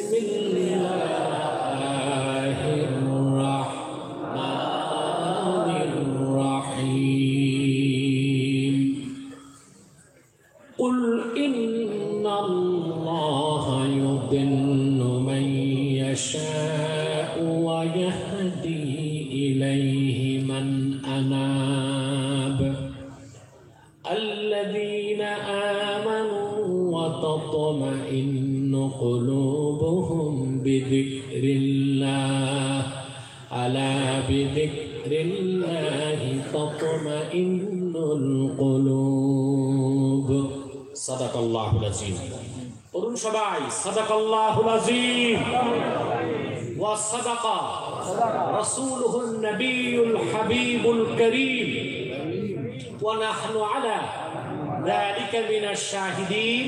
বিসমিল্লাহির রাহমানির রাহিম। কুল ইন্নাল্লাহা ইউদিল্লু মান ইয়াশা'উ ওয়া ইয়াহদি ইলাইহি মান আনাব। الذين آمنوا وتطمئن قلوبهم بذكر الله ألا بذكر الله تطمئن القلوب صدق الله العظيم قولوا সবাই صدق الله العظيم وصدق رسوله النبي الحبيب الكريم ونحن على ذلك من الشاهدين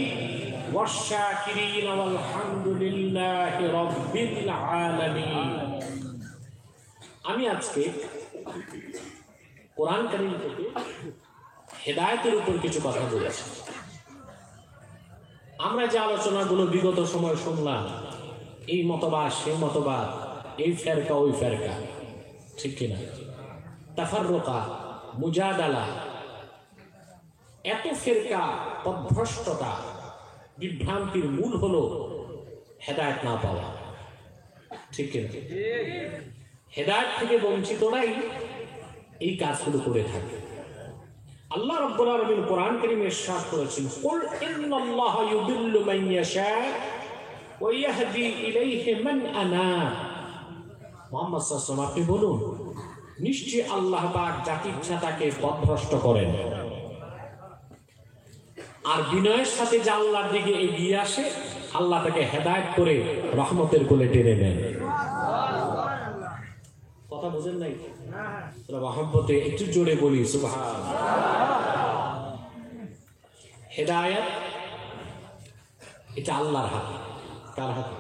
والشاكرين والحمد لله رب العالمين। আমি আজকে কোরআন কারীম থেকে হেদায়েতের উপর কিছু কথা বলেছি। আমরা যে আলোচনাগুলো বিগত সময় শুনলাম, এই মতবাদ সেই মতবাদ, এই ফেরকা ওই ফেরকা, ঠিক কিনা, তাফাররুকা, মুজাদালা, এত ফেরকা, পথভ্রষ্টতা, বিভ্রান্তির মূল হলো হেদায়েত না পাওয়া, ঠিক কিনা। হেদায়েত থেকে বঞ্চিতরাই এই কাজগুলো করে থাকে। আল্লাহ রাব্বুল আলামিন কোরআন কারীমে ইরশাদ করেছেন, কুল ইন্নাল্লাহা ইউদিল্লু মান ইয়াশা ওয়া ইয়াহদি ইলাইহি মান আনাব। মুহাম্মদ সাল্লাল্লাহু আলাইহি ওয়াসাল্লাম, আপনি বলুন, নিশ্চয়ই আল্লাহ পাক যাকে ইচ্ছা তাকে পথভ্রষ্ট করেন, আর বিনয়ের সাথে যে আল্লাহর দিকে এগিয়ে আসে আল্লাহ তাকে হেদায়েত করে রহমতের কোলে টেনে নেন। কথা বুঝেন নাই? রহমতে একটু জোরে বলি সুবহানাল্লাহ। হেদায়েত এটা আল্লাহর হাতে। কার হাতে?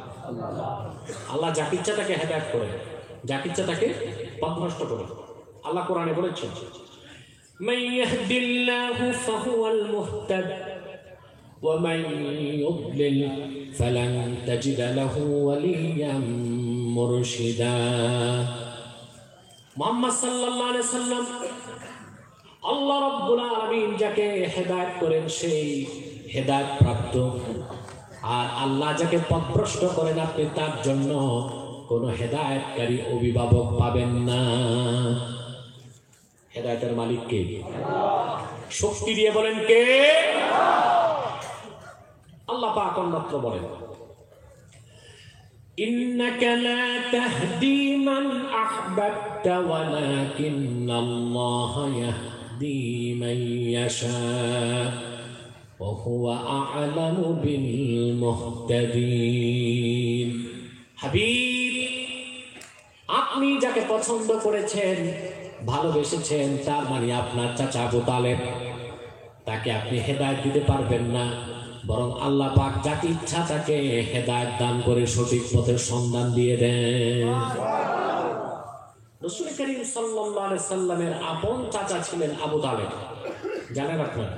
আল্লাহ যাকে ইচ্ছা তাকে হেদায়েত করে, যাকে ইচ্ছা তাকে পথভ্রষ্ট করে। আল্লাহ কোরআনে বলেছেন, মান ইয়াহদিল্লাহু ফাহুয়াল মুহতাদ ওয়া মান ইউদ্লিল ফালান তাজিদা লাহু ওয়ালিয়্যান মুরশিদা। মুহাম্মদ সাল্লাল্লাহু আলাইহি সাল্লাম, আল্লাহ রাব্বুল আলামিন যাকে হেদায়েত করেন সেই হেদায়েত প্রাপ্ত, আর আল্লাহ যাকে পথভ্রষ্ট করেন আপনি তার জন্য কোনো হেদায়েতকারী অভিভাবক পাবেন না। হেদায়েতের মালিক কে? শক্তি দিয়ে বলেন কে? আল্লাহ পাক অন্যত্র বলেন, ইন্নাকা লা তাহদি মান আহবাবতা ওয়ালাকিন্নাল্লাহা ইয়াহদি মান ইয়াশা ওয়া হুয়া আ'লামু বিল মুহতাদিন। হাবিব, আপনি যাকে পছন্দ করেছেন, ভালোবেসেছেন, তার মানে আপনার চাচা আবু তালেব, তাকে আপনি হেদায়েত দিতে পারবেন না, বরং আল্লাহ পাক যাকে ইচ্ছা তাকে হেদায়েত দান করে সঠিক পথের সন্ধান দিয়ে দেন। রাসূল করিম সাল্লাল্লাহু আলাইহি সাল্লামের আপন চাচা ছিলেন আবু তালেব, জানেন আপনারা?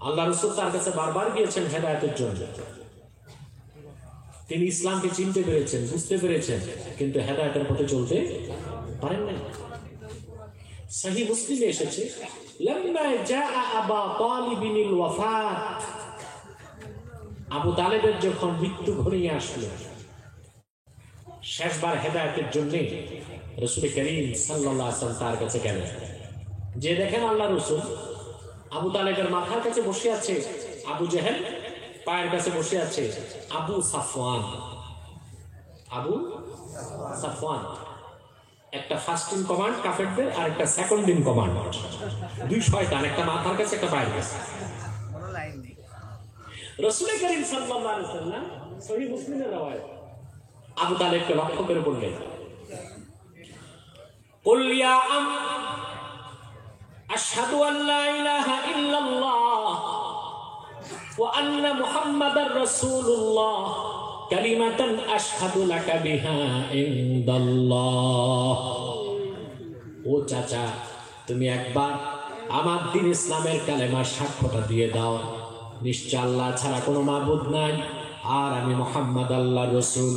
আল্লাহ রাসূল তার কাছে বারবার গিয়েছেন হেদায়েতের জন্য। তিনি ইসলামকে চিনতে পেরেছেন, বুঝতে পেরেছেন, কিন্তু হেদায়েতের পথে চলতে পারেন না। সহিহ মুসলিমে এসেছে, লাম্মা জাআ আবা তালিবিনিল ওয়াফাত, আবু তালেবের যখন মৃত্যু ঘনিয়ে আসলো, শেষবার হেদায়েতের জন্য রাসূল করিম সাল্লাল্লাহু আলাইহি ওয়াসাল্লাম তার কাছে গেলেন। যে দেখেন আল্লাহ রাসূল আবু তালেবের মাথার কাছে বসে আছে আবু জেহেল, পায়ের কাছে বসে আছে আবু সাফওয়ান। আবু সাফওয়ান একটা ফার্স্ট ইন কমান্ড কাফেরদের, আর একটা সেকেন্ড ইন কমান্ড, দুই শয়তান, একটা মাথার কাছে একটা পায়ের কাছে। রাসূল করিম সাল্লাল্লাহু আলাইহি ওয়াসাল্লাম সহিহ মুসলিমের রওয়ায়াত আবু তালেবকে লক্ষ্য করে বললেন, কুল ইয়া আম আশহাদু আল লা ইলাহা ইল্লাল্লাহ ওয়া আন্না মুহাম্মাদার রাসূলুল্লাহ কালিমাতান আশহাদু লাকা বিহা ইনদাল্লাহ। ও চাচা, তুমি একবার আমার দ্বীন ইসলামের কালেমার সাক্ষ্যটা দিয়ে দাও, নিশ্চয় আল্লাহ ছাড়া কোনো মাবুদ নাই, আর আমি মুহাম্মদ আল্লাহর রাসূল।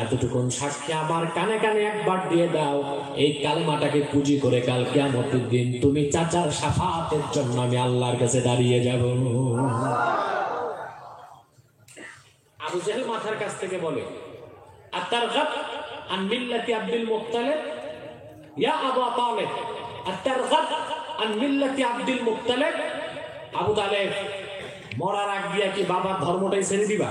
এতটুকুন সাক্ষী আমার কানে কানে একবার দিয়ে দাও। এই কালেমাটাকে পুঁজি করে কাল কিয়ামতের দিন তুমি চাচার শাফাতের জন্য আমি আল্লাহর কাছে দাঁড়িয়ে যাব। আবু জাহেল মাথার কাছ থেকে বলে, আতারগাব আন মিল্লাতি আব্দুল মুত্তালিব ইয়া আবু তালিব, আতারগাব আন মিল্লাতি আব্দুল মুত্তালিব। আবু তালেব, মরার আগ দিয়া কি বাবার ধর্মটাই ছেড়ে দিবা?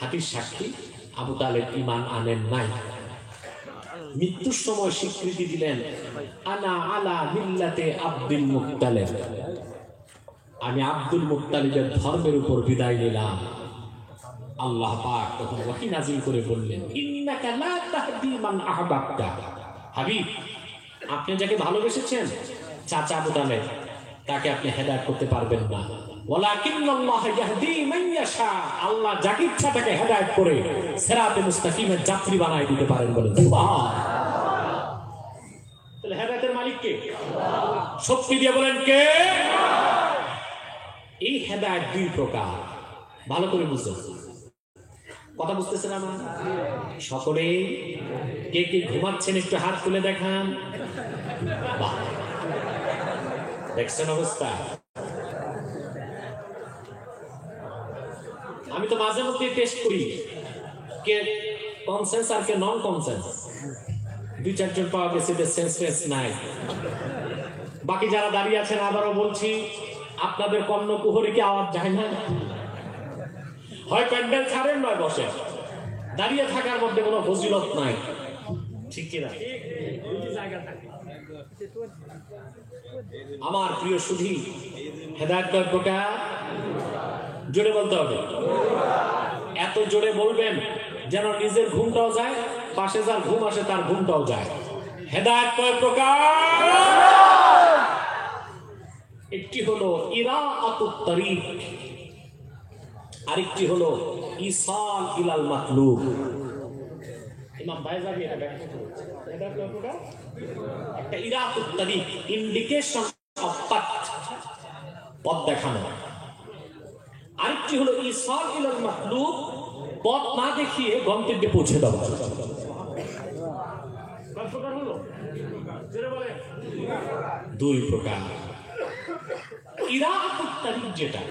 হাদিস সাক্ষী আবু তালেব ঈমান আনেন নাই। মৃত্যুর সময় স্বীকৃতি দিলেন, আনা আলা মিল্লাতে আব্দুল মুত্তালিব, আমি আব্দুল মুত্তালিবের ধর্মের উপর বিদায় নিলাম। আল্লাহ পাক তখন ওহী নাযিল করে বললেন, ইন্নাকা লা তাহদি মান আহবাবতা। হাবিব, আপনি যাকে ভালোবেসেছেন চাচা আবু তালেব, তাকে আপনি হেদায়েত করতে পারবেন না। ওয়ালাকিন্নাল্লাহ ইয়াহদি মান ইয়াশা, আল্লাহ যাকে ইচ্ছা তাকে হেদায়েত করে সিরাতে মুস্তাকিমের যাত্রী বানায় দিতে পারেন বলেন সুবহানাল্লাহ। তাহলে হেদায়েতের মালিক কে? শক্তি দিয়ে বলেন কে? এই হেদায়েত দুই প্রকার, ভালো করে বুঝুন। কথা বুঝতেছেন আমার? সকলে কে কে ঘুমাচ্ছেন একটু হাত তুলে দেখান। বাহ, দেখছেন অবস্থা? আমি তো মাঝে মধ্যে টেস্ট করি কে কনসেন্স আর কে নন কনসেন্স। দুই চারজন পাওয়া গেছে সেন্সলেস নাই। বাকি যারা দাঁড়িয়ে আছেন আবারও বলছি, আপনাদের কর্ণকুহরী কি আওয়াজ যায় না? হয় প্যান্ডেল ছাড়েন নয় বসে। দাঁড়িয়ে থাকার মধ্যে কোনো ফজিলত নাই, ঠিক কিনা? আমার প্রিয় সুধী, হেদায়েত কয় প্রকার? জোরে বলতে হবে। এত জোরে বলবেন যেন নিজের ঘুমটাও যায়, পাশে যার ঘুম আসে তার ঘুমটাও যায়। হেদায়েত কয় প্রকার? একটি হলো ইরাআতুত তারিক, আরেকটি হলো ইসাল ইলাল মাতলুব। ইমাম বাইজাবি এটা ব্যাখ্যা করেছে। হেদায়েত কয় প্রকার? একটা ইরাআতুত তারিক, ইন্ডিকেশন অফ পাথ, পথ দেখানো। আরেকটি হলো ইসাল ইলাল মাতলুব, পথ না দেখিয়ে গন্তব্যে পৌঁছে দেওয়া। কয় প্রকার হলো? জোরে বলেন। দুই প্রকার। ইরাআতুত তারিক যেটা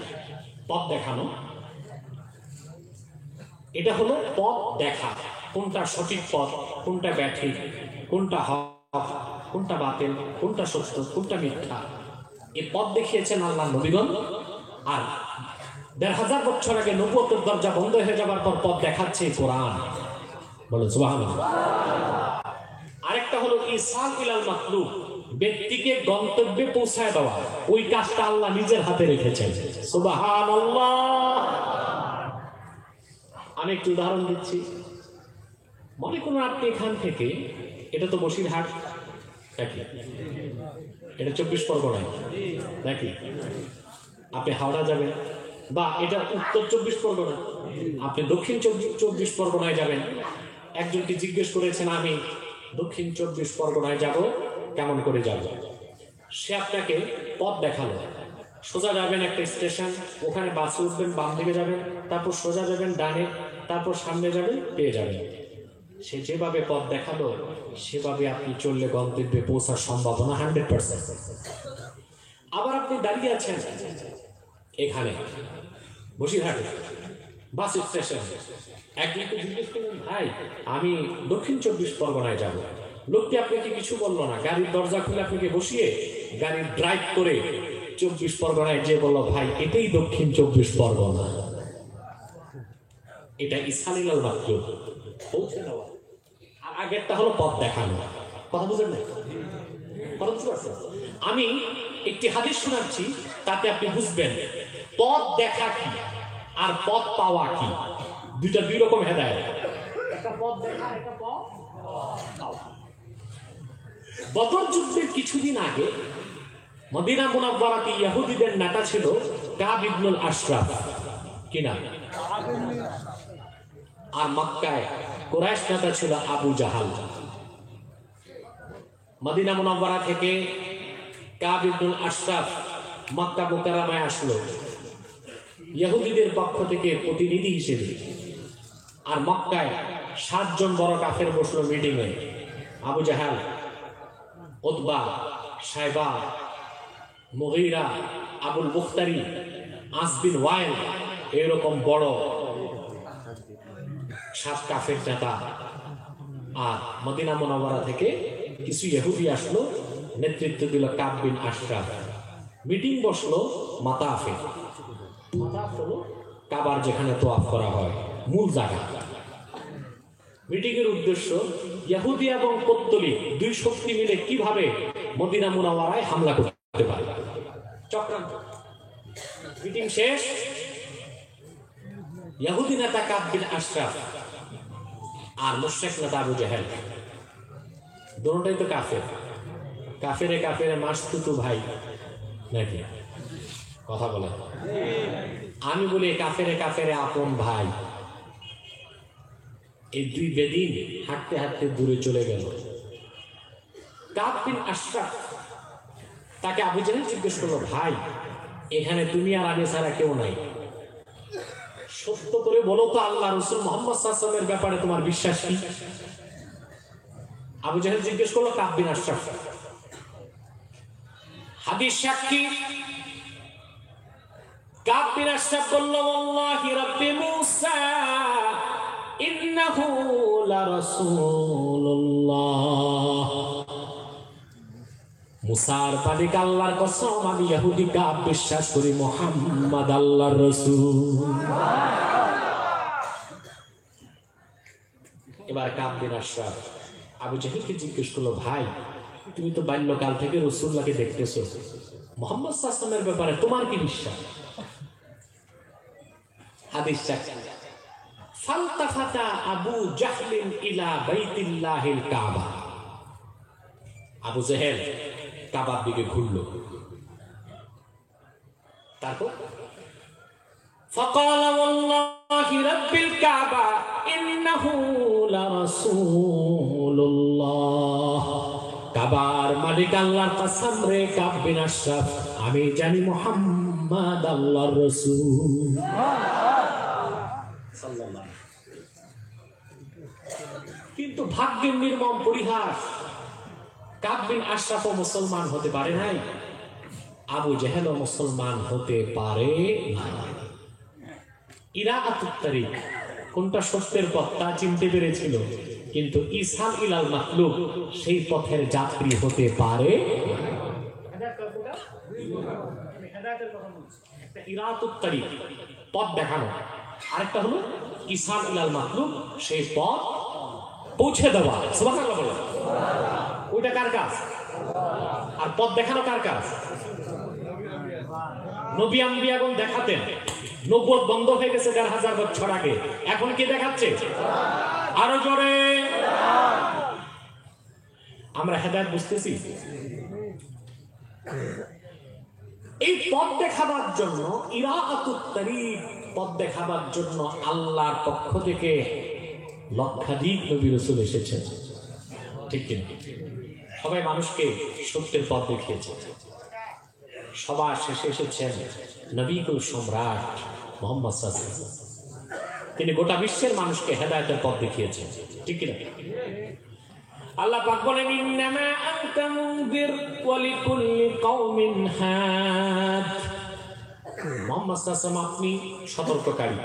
পথ দেখানো, এটা হলো পথ দেখা, কোনটা সঠিক পথ, কোনটা ব্যাঠিক, কোনটা হক, কোনটা বাতিল, কোনটা সত্য, কোনটা মিথ্যা। এই পথ দেখিয়েছেন আল্লাহর নবীগণ। আর ১৫০০ বছর আগে নবুয়তের দরজা বন্ধ হয়ে যাবার পর পথ দেখাচ্ছে কোরআন। বলেন সুবহানাল্লাহ। আরেকটা হলো ইসাল ইলাল মাতলুব, ব্যক্তিকে গন্তব্যে পৌঁছায় দেওয়া। ওই কাজটা আল্লাহ নিজের হাতে রেখেছেন। সুবহানাল্লাহ। আমি একটু উদাহরণ দিচ্ছি। মনে করুন আপনি এখান থেকে, এটা তো বসিরহাট নাকি, এটা ২৪ পরগনায় নাকি, আপনি হাওড়া যাবেন, বা এটা উত্তর ২৪ পরগনা, আপনি দক্ষিণ ২৪ পরগনায় যাবেন। একজনকে জিজ্ঞেস করেছেন আমি দক্ষিণ ২৪ পরগনায় যাব, কেমন করে যাব? সে আপনাকে পথ দেখালো। সোজা যাবেন একটা স্টেশন, ওখানে বাসে উঠবেন, বাম দিকে যাবেন, তারপর সোজা যাবেন ডানে, তারপর সামনে যাবেন, পেয়ে যাবেন। সে যেভাবে পথ দেখালো সেভাবে আপনি চললে গন্তব্যে পৌঁছার সম্ভাবনা 100%। আবার আপনি দাঁড়িয়ে আছেন এখানে বসিরহাটে বাস স্টেশন, একজনকে জিজ্ঞেস করলেন ভাই আমি দক্ষিণ ২৪ পরগনায় যাব। লোকটি আপনাকে কিছু বললো না, গাড়ির দরজা খুলে আপনাকে বসিয়ে গাড়ি ড্রাইভ করে ২৪ পরগনায় যে বললো ভাই এটাই দক্ষিণ ২৪ পরগনা। এটা ইসাল ইলাল মাতলুব, পৌঁছে দেওয়া। আর আগেরটা হলো পথ দেখানো। কথা বুঝেন না? কথা বুঝতে পারছেন? আমি একটি হাদিস শোনাচ্ছি, তাতে আপনি বুঝবেন পথ দেখা কি আর পথ পাওয়া কি। দুইটা দুই রকম হেদায়েত। একটা পথ দেখা, একটা পথ পাওয়া। বদর যুদ্ধের কিছুদিন আগে মদিনা মুনাওয়ারাতে ইহুদিদের নেতা ছিল কাব ইবনুল আশরাফ, কি নাম? আর মক্কায় কুরাইশ নেতা ছিল আবু জাহাল। মদিনা মুনাওয়ারা থেকে কাব ইবনুল আশরাফ মক্কা মুকাররমায় আসলো ইহুদিদের পক্ষ থেকে প্রতিনিধি হিসেবে। আর মক্কায় 7 জন বড় কাফের বসলো মিটিংয়ে। আবু জাহাল, উতবা, সাইবা, মুগীরা, আবুল বুখতারি, আস বিন ওয়াইল, এরকম বড় 7 কাফের নেতা। আর মদিনা মুনাওয়ারা থেকে কিছু ইহুদি আসলো, নেতৃত্ব দিল কাব বিন আশরাফ। মিটিং বসলো মাতাফে। মাতাফ হলো কাবার যেখানে তোয়াফ করা হয়, মূল জায়গা। মিটিং এর উদ্দেশ্য ইহুদি এবং পত্তলিক 2 শক্তি মিলে কিভাবে মদিনা মুনাওয়ারায় হামলা করতে পারে, চক্রান্ত। মিটিং শেষ, ইহুদি নেতা কাব বিন আশরাফ আর মুশরিক নেতা আবু জাহেল, দুটোই তো কাফের। কাফেরে কাফেরে মাসতুতু ভাই নাকি? কথা বলে। আমি বলি কাফেরে কাফেরে আপন ভাই। এই 2 বেদিন হাঁটতে হাঁটতে দূরে চলে গেল। কাব বিন আশরাফ তাকে আবু জাহেল জিজ্ঞেস করলো, ভাই এখানে তুমি আর আমি ছাড়া কেউ নাই, সত্য করে বলো তো আল্লাহ রাসূল মুহাম্মদ সাল্লাল্লাহু আলাইহি ওয়াসাল্লামের ব্যাপারে তোমার বিশ্বাস কি? আবু জাহেল জিজ্ঞেস করলো কাব বিন আশরাফ। হাদিস সাক্ষী কাব বিন আশরাফ বলল, ওয়াল্লাহি রাব্বি মূসা ইন্নাহু লা রাসূলুল্লাহ। মুসার পালিক আল্লাহর কসম, আমি ইহুদি কাব বিশ্বাস করি মুহাম্মদ আল্লাহর রাসূল। এবার কাব বিন আশরাফ আবু জাহেলকে জিজ্ঞেস করলো, ভাই তুমি তো বাল্যকাল থেকে রাসূলুল্লাহকে দেখতেছো, মুহাম্মদ সাল্লাল্লাহু আলাইহি ওয়াসাল্লামের ব্যাপারে তোমার কি বিশ্বাস? হাদিস সাক্ষী ফালতাফাতা আবু জাহলিন ইলা বাইতিল্লাহিল কাবা। আবু জাহেল কাবার দিকে ঘুরলো। তারপর ফাকালা ওয়াল্লাহি রাব্বিল কাবা ইন্নাহু লা রাসূলুল্লাহ। কাবার মালিক আল্লাহর কসম রে কাব বিন আশরাফ, আমি জানি মুহাম্মদ আল্লাহর রাসূল। কিন্তু ভাগ্যের নির্মম পরিহাস, কাব বিন আশরাফও মুসলমান হতে পারে নাই, আবু জাহেলও মুসলমান হতে পারে নাই। ইরাআতুত তারিক, কোনটা সত্যের পথ তা চিনতে পেরেছিল, কিন্তু ইসাল ইলাল মাতলুব সেই পথের যাত্রী হতে পারে। ইরাআতুত তারিক পথ দেখানো, আরেকটা হলো ইসাল ইলাল মাতলুব সেই পথ পৌঁছে দেওয়া। সুবহানাল্লাহ বলেন। ওইটা কার কাজ? আর পথ দেখানো কার কাজ? নবী আম্বিয়াগণ দেখাতেন। নবুয়ত বন্ধ হয়ে গেছে 1000 বছর আগে, এখন কে দেখাচ্ছে? আরো জোরে। আমরা হেদায়েত বুঝতেছি। এই পথ দেখাবার জন্য, ইরাআতুত তারিক পথ দেখাবার জন্য আল্লাহর পক্ষ থেকে লক্ষাধিক নবী রাসূল এসেছেন, ঠিক কিনা? সবাই মানুষকে সত্যের পথ দেখিয়েছে। সবার শেষে এসেছেন নবীকুল সম্রাট মুহাম্মদ সাল্লাল্লাহু আলাইহি ওয়াসাল্লাম। তিনি গোটা বিশ্বের মানুষকে হেদায়েতের পথ দেখিয়েছেন, ঠিক কিনা? আল্লাহ পাক বলেন, ইন্নামা আনতা মুনযির ওয়া লিকুল্লি কওমিন হাদ। মুহাম্মদ সাল্লাল্লাহু আলাইহি ওয়াসাল্লাম আপনি সতর্ককারী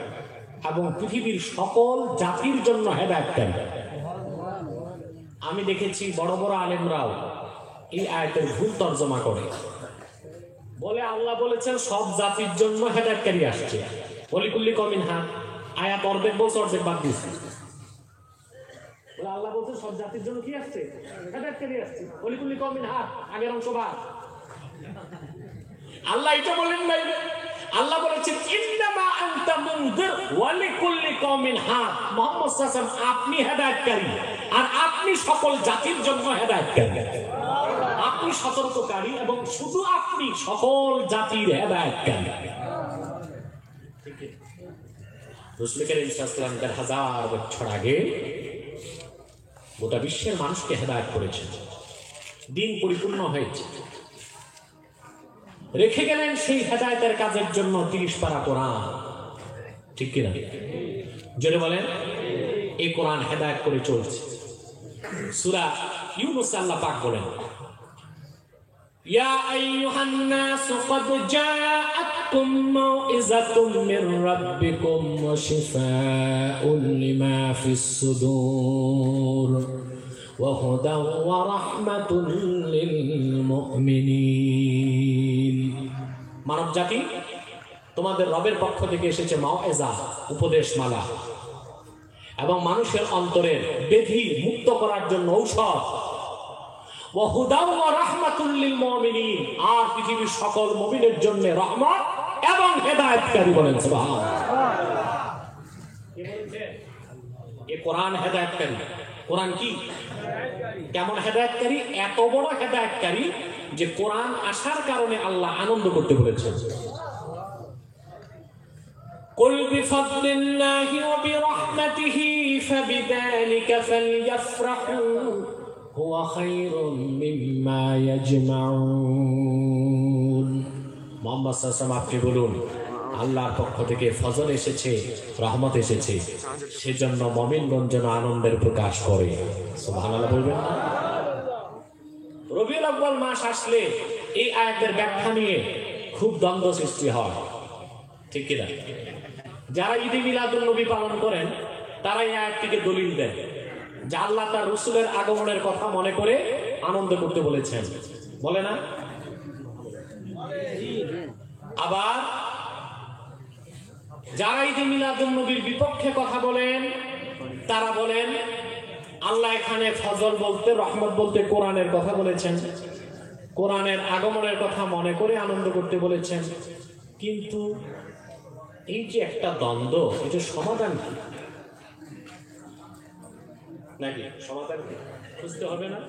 এবং পৃথিবীর সকল জাতির জন্য হেদায়েতকারী। আমি দেখেছি বড় বড় আলেমরাও এই আয়াতের ভুল তরজমা করে, বলে আল্লাহ বলেছেন সব জাতির জন্য হেদায়েতকারী আসছে, ওয়ালিকুল্লি কওমিন হাদ। আয়াত অর্ধেক বলছে, অর্ধেক বাদ দিয়েছে। বলে আল্লাহ বলছেন সব জাতির জন্য কি আসছে? হেদায়েতকারী আসছে, ওয়ালিকুল্লি কওমিন হাদ, আগের অংশ বাদ। আল্লাহ এটা বলেন নাই। আল্লাহ বলেছেন ইন্নামা আনতা মুনযির ওয়া লিকুল্লি কওমিন হাদ। মুহাম্মদ সাল্লাল্লাহু আলাইহি ওয়াসাল্লাম আপনি হেদায়েতকারী আর আপনি সকল জাতির জন্য হেদায়েতকারী। আপনি সতর্ককারী এবং শুধু আপনি সকল জাতির হেদায়েতকারী। ঠিক আছে? রাসূল করিম সাল্লাল্লাহু আলাইহি ওয়াসাল্লাম 1000 বছর আগে গোটা বিশ্বের মানুষকে হেদায়েত করেছেন, দ্বীন পরিপূর্ণ হয়েছে। রেখে গেলেন সেই হেদায়েতের কাজের জন্য 30 পারা কোরআন। ঠিক কিনা? জোরে বলেন। এই কোরআন হেদায়েত করে চলছে। সূরা ইউনূস আল্লাহ পাক বলেন, ইয়া আইয়ুহান নাস ক্বাদ জাআতকুম মাউইযাতুম মির রাব্বিকুম ওয়া শিফাউন লিমা ফিস সুদূর ওয়া হুদাও ওয়া রাহমাতুল লিল মুমিনিন। মানব জাতি, তোমাদের রবের পক্ষ থেকে এসেছে মাউইযা, উপদেশমালা, এবং মানুষের অন্তরের বেধি মুক্ত করার জন্য ঔষধ, ওয়া হুদাও ওয়া রাহমাতুল লিল মুমিনিন, আর পৃথিবীর সকল মুমিনের জন্য রহমত এবং হেদায়েতকারী। বলেন সুবহানাল্লাহ। কে বলেছে? এই কোরআন হেদায়েতকারী। কোরআন কি? কেমন হেদায়েতকারী? এত বড় হেদায়েতকারী যে কোরআন আসার কারণে আল্লাহ আনন্দ করতে বলেছেন। কুল বিফাদলিল্লাহি ওয়া বিরহমাতিহি ফাবিযালিকা ফালইফরাহু হুয়া খায়রুম মিম্মা ইয়াজমাউন। মুহাম্মদ সাল্লাল্লাহু আলাইহি ওয়াসাল্লাম, আপনি বলুন, আল্লাহর পক্ষ থেকে ফজল এসেছে, রহমত এসেছে, সেজন্য মুমিনগণ যেন আনন্দের প্রকাশ করে। সুবহানাল্লাহ বলবেন না? রবিউল আউয়াল মাস আসলে এই আয়াতের ব্যাখ্যা নিয়ে খুব দ্বন্দ্ব সৃষ্টি হয়। ঠিক কিনা? যারা ঈদে মিলাদুন নবী পালন করেন তারা এই আয়াতটিকে দলিল দেন যে আল্লাহ তার রাসূলের আগমনের কথা মনে করে আনন্দ করতে বলেছেন। বলে না? আবার যারা ঈদে মিলাদুন নবীর বিপক্ষে কথা বলেন তারা বলেন আল্লাহ এখানে ফজল বলতে, রহমত বলতে কোরআনের কথা বলেছেন, কোরআনের আগমনের কথা মনে করে আনন্দ করতে বলেছেন। কিন্তু এই যে একটা দ্বন্দ্ব, এটা সমাধান কি? নাকি সমাধান খুঁজতে হবে না?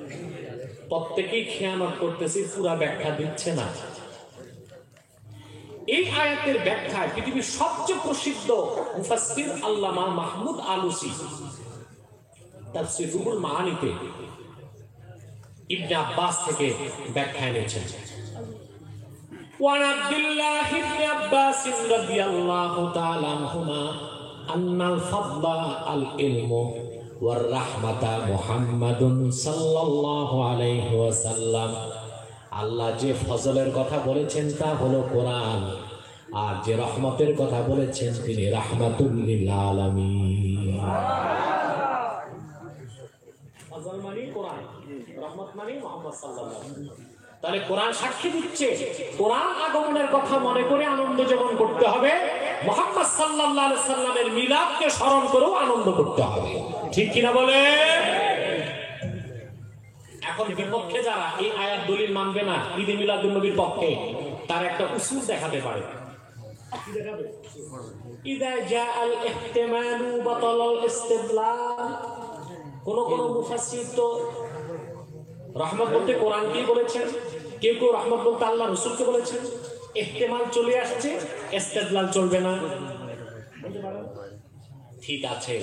প্রত্যেকেই খেয়ানত করতেছি, পুরা ব্যাখ্যা দিচ্ছে না। এই আয়াতের ব্যাখ্যায় পৃথিবীর সবচেয়ে প্রসিদ্ধ মুফাসসির আল্লামা মাহমুদ আলুসি তাফসীর রুহুল মাআনিতে ইবনে আব্বাস থেকে ব্যাখ্যা এনেছেন। وعن عبد الله بن عباس رضي الله تعالى عنهما أن الفضل العلم والرحمة محمد صلى الله عليه وسلم। আল্লাহ যে ফজলের কথা বলেছেন তা হলো কোরআন, আর যে রহমতের কথা বলেছেন তিনি রাহমাতুল লিল আলামিন। ফজল মানে কোরআন, রহমত মানে মুহাম্মদ সাল্লাল্লাহু আলাইহি ওয়াসাল্লাম। তাহলে কোরআন সাক্ষী দিচ্ছে কোরআন আগমনের কথা মনে করে আনন্দ যখন করতে হবে, মুহাম্মদ সাল্লাল্লাহু আলাইহি সাল্লামের মিলাদকে স্মরণ করেও আনন্দ করতে হবে। ঠিক কিনা বলে? এখন বিপক্ষে যারা এই আয়াত দলিল মানবে না, ঈদে মিলাদুন নবীর পক্ষে, তার একটা উসুল দেখাতে পারে। কি দেখাবে? ইযা জাআল ইহতিমালু বাতালাল ইস্তিদলাল। কোন কোন মুফাসসির তো রহমত বলতে কোরআনকেই বলেছেন, কেউ কেউ রহমত বলতে আল্লাহ রাসূলকে বলেছেন। ইহতিমাল চলে আসছে, ইস্তিদলাল চলবে না। বলতে পারেন? ঠিক আছে,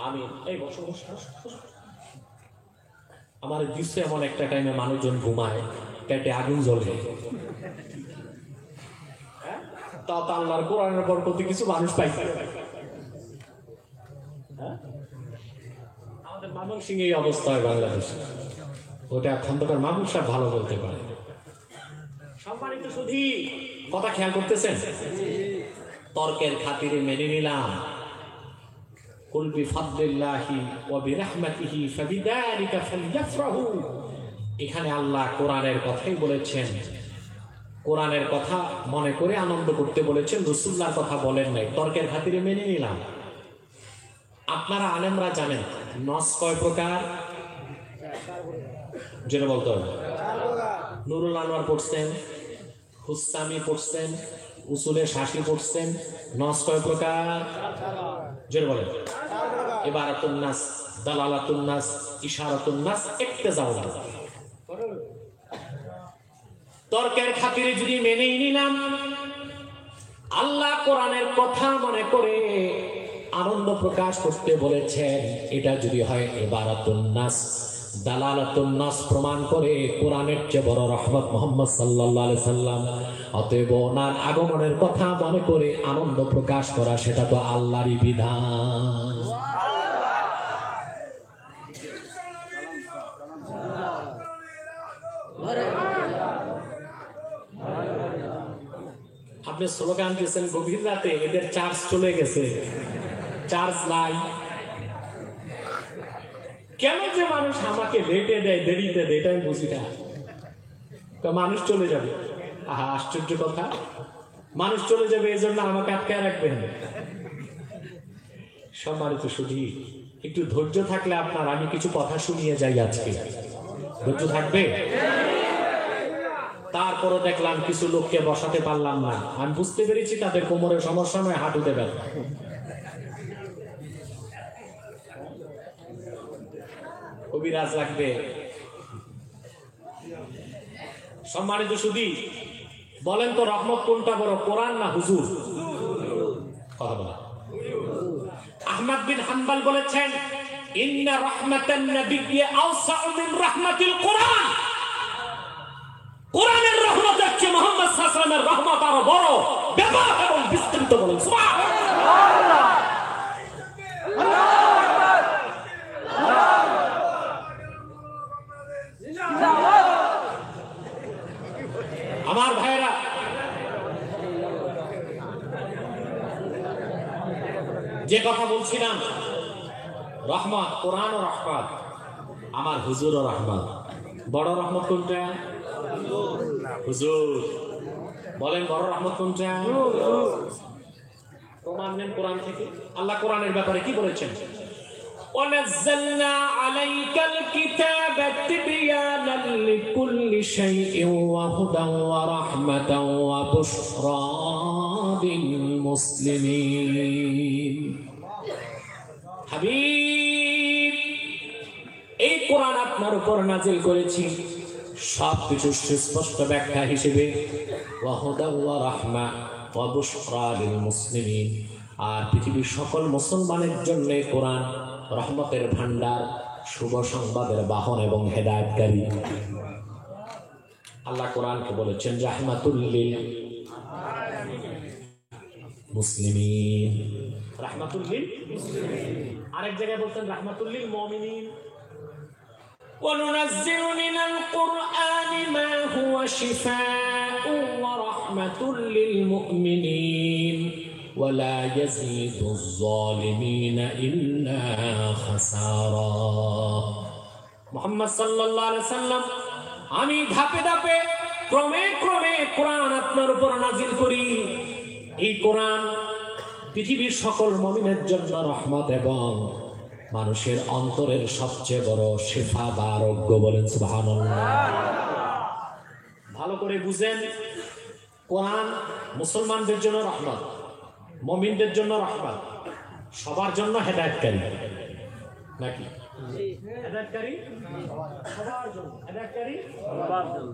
আমি এই বসো বসো। আমার দিচ্ছে এমন একটা টাইমে মানুষজন ঘুমায়, পেটে আগুন জ্বলে, তা তো আল্লাহর কোরআনের বরকতে কিছু মানুষ পাইছে। আমাদের ময়মনসিংহে এই অবস্থা হয় বাংলাদেশে। ওটা খন্দকার মাহমুদ সাহেব ভালো বলতে পারে। সম্মানিত সুধী, কথা খেয়াল করতেছেন? তর্কের খাতিরে মেনে নিলাম, কুল বিফাদলিল্লাহি ওয়া বিরহমাতিহি ফাবিযালিকা ফালইফরাহু। এখানে আল্লাহ কোরআনের কথাই বলেছেন, কোরআনের কথা মনে করে আনন্দ করতে বলেছেন, রাসূলুল্লাহর কথা বলেন নাই। তর্কের খাতিরে মেনে নিলাম। আপনারা আলেমরা জানেন নস কয় প্রকার? যেটা বলতে হবে, নুরুল আনোয়ার পড়ছেন, হুসামি পড়ছেন, উসুলে শাসি পড়ছেন। নস কয় প্রকার? যেটা বলেন, ইবারাতুন নাস, দালালাতুন নাস, ইশারাতুন নাস, ইক্তেজাউন নাস। তর্কের খাতিরে যদি মেনেই নিলাম আল্লাহ কোরআনের কথা মনে করে আনন্দ প্রকাশ করতে বলেছেন, এটা যদি হয় ইবারাতুন নাস, দালালাতুন নাস প্রমাণ করে কোরআনের চেয়ে বড় রহমত মুহাম্মদ সাল্লাল্লাহু আলাইহি সাল্লাম। অতএব ওনার আগমনের কথা মনে করে আনন্দ প্রকাশ করা সেটা তো আল্লাহরই বিধান। আপনি স্লোগান দিয়েছেন গভীর রাতে, এদের চার্জ চলে গেছে, চার্জ নাই। কেন যে মানুষ আমাকে লেটে দেয়, দেরিতে দেয়, এটা আমি বুঝি না। তো মানুষ চলে যাবে, আহা আশ্চর্য কথা, মানুষ চলে যাবে এই জন্য আমাকে আটকায় রাখবেন। সম্মানিত শুধু একটু ধৈর্য থাকলে আপনার আমি কিছু কথা শুনিয়ে যাই আজকে, ধৈর্য থাকবে। তারপরে দেখলাম কিছু লোককে বসাতে পারলাম না, আমি বুঝতে পেরেছি তাদের কোমরের সমস্যা নয়, হাঁটুতে ব্যথা। কবিরাজ লাগবে। সম্মানিত সুধী, বলেন তো রহমত কোনটা বড়, কোরআন না হুজুর? কথা বলা। আহমদ বিন হাম্বল বলেছেন, ইন্না রাহমাতান নাবিয়্যি আওসাউ মিন রাহমাতিল কোরআন। কোরআনের রহমত হচ্ছে মুহাম্মদ সাল্লাল্লাহু আলাইহি ওয়াসাল্লামের রহমত আরো বড়, ব্যাপক এবং বিস্তৃত। বলেন সুবহানাল্লাহ। আমার ভাইরা, যে কথা বলছিলাম রহমত, কোরআন ও রহমত, আমার হুজুর ও রহমত। বড় রহমত কোনটা? হুজুর। বলেন বড় রহমত কোনটা? প্রমাণ নেন কোরআন থেকে। আল্লাহ কোরআনের ব্যাপারে কি বলেছেন? وَنَزَّلْنَا عَلَيْكَ الْكِتَابَ تِبْيَانًا لِكُلِّ شَيْءٍ وَهُدًى وَرَحْمَةً وَبُشْرَى لِلْمُسْلِمِينَ। হাবিব, এই কোরআন আপনার উপর নাজিল করেছি সবকিছু সুস্পষ্ট ব্যাখ্যা হিসেবে, ওয়াহুদা ওয়া রাহমা ওয়া বুশরা লিল মুসলিমিন, আর পৃথিবীর সকল মুসলমানের জন্য কোরআন রহমতের ভান্ডার, শুভ সংবাদের বাহন এবং হেদায়েতকারী। আল্লাহ কোরআনকে বলেছেন রাহমাতুল লিল মুসলিমিন, রাহমাতুল লিল মুসলিমিন। আরেক জায়গায় বলছেন রাহমাতুল লিল মুমিনিন। وَنُنَزِّلُ مِنَ الْقُرْآنِ مَا هُوَ شِفَاءٌ وَرَحْمَةٌ لِلْمُؤْمِنِينَ وَلَا يَزِيدُ الظَّالِمِينَ إِلَّا خَسَارًا। মুহাম্মদ সাল্লাল্লাহু আলাইহি সাল্লাম, আমি ধাপে ধাপে ক্রমে ক্রমে কোরআন আপনার উপর নাজিল করি। এই কোরআন পৃথিবীর সকল মুমিনের জন্য রহমত এবং মানুষের অন্তরের সবচেয়ে বড় শিফা বা আরোগ্য। বলেন সুবহানাল্লাহ। ভালো করে বুঝেন, কোরআন মুসলমানদের জন্য রহমত, মুমিনদের জন্য রহমত, সবার জন্য হেদায়েতকারী। নাকি হেদায়েতকারী? সবার জন্য হেদায়েতকারী, সবার জন্য।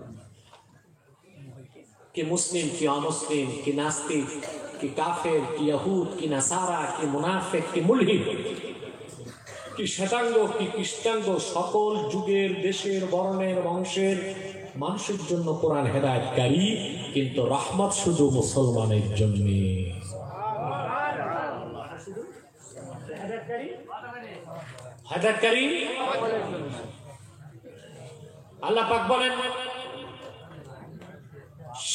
কি মুসলিম, কি অমুসলিম, কি নাস্তিক, কি কাফের, কি ইহুদ, কি নাসারা, কি মুনাফিক, কি মুলহিদ, কি শ্বেতাঙ্গ, কি কৃষ্ণাঙ্গ, সকল যুগের, দেশের, বর্ণের, বংশের মানুষের জন্য কোরআন হেদায়েতকারী, কিন্তু রহমত শুধু মুসলমানের জন্য। হেদায়েতকারী আল্লাহ পাক বলেন,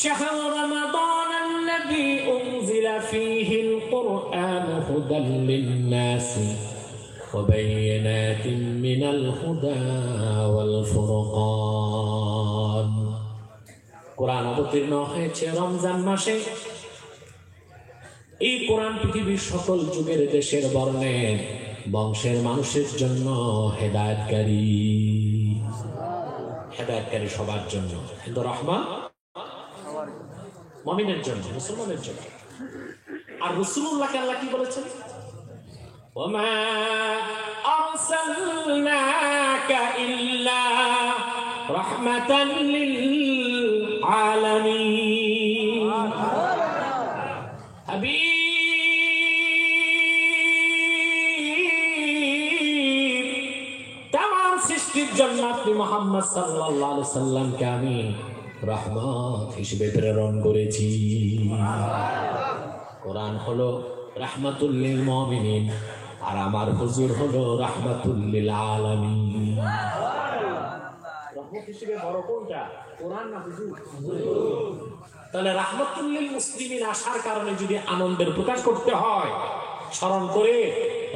شهر رمضان الذي أنزل فيه القرآن هدى للناس وبينات من الهدى والفرقان। কোরআন অবতীর্ণ হয়েছে রমজান মাসে। এই কোরআন পৃথিবীর সকল যুগের, দেশের, বর্ণের, বংশের মানুষের জন্য হেদায়েতকারী। হেদায়েতকারী সবার জন্য, কিন্তু রহমান মুমিনের জন্য, মুসলমানের জন্য। আর রাসূলুল্লাহকে আল্লাহ কি বলেছেন? ওমা আরসালনাকা ইল্লা রাহমাতান লিল আলামিন। হাবিব, তামাম সৃষ্টির সৃষ্টির জন্য আপনি মুহাম্মদ সাল্লাল্লাহু আলাইহি সাল্লামকে আমি রহমত হিসেবে প্রেরণ করেছি। কোরআন হলো রাহমাতুল লিল মুমিনিন, আর আমার হুজুর হলো রাহমাতুল লিল আলামিন। রহমত হিসেবে বড় কোনটা, কোরআন না হুজুর? তাহলে রাহমাতুল লিল মুসলিমিন আসার কারণে যদি আনন্দের প্রকাশ করতে হয়, স্মরণ করে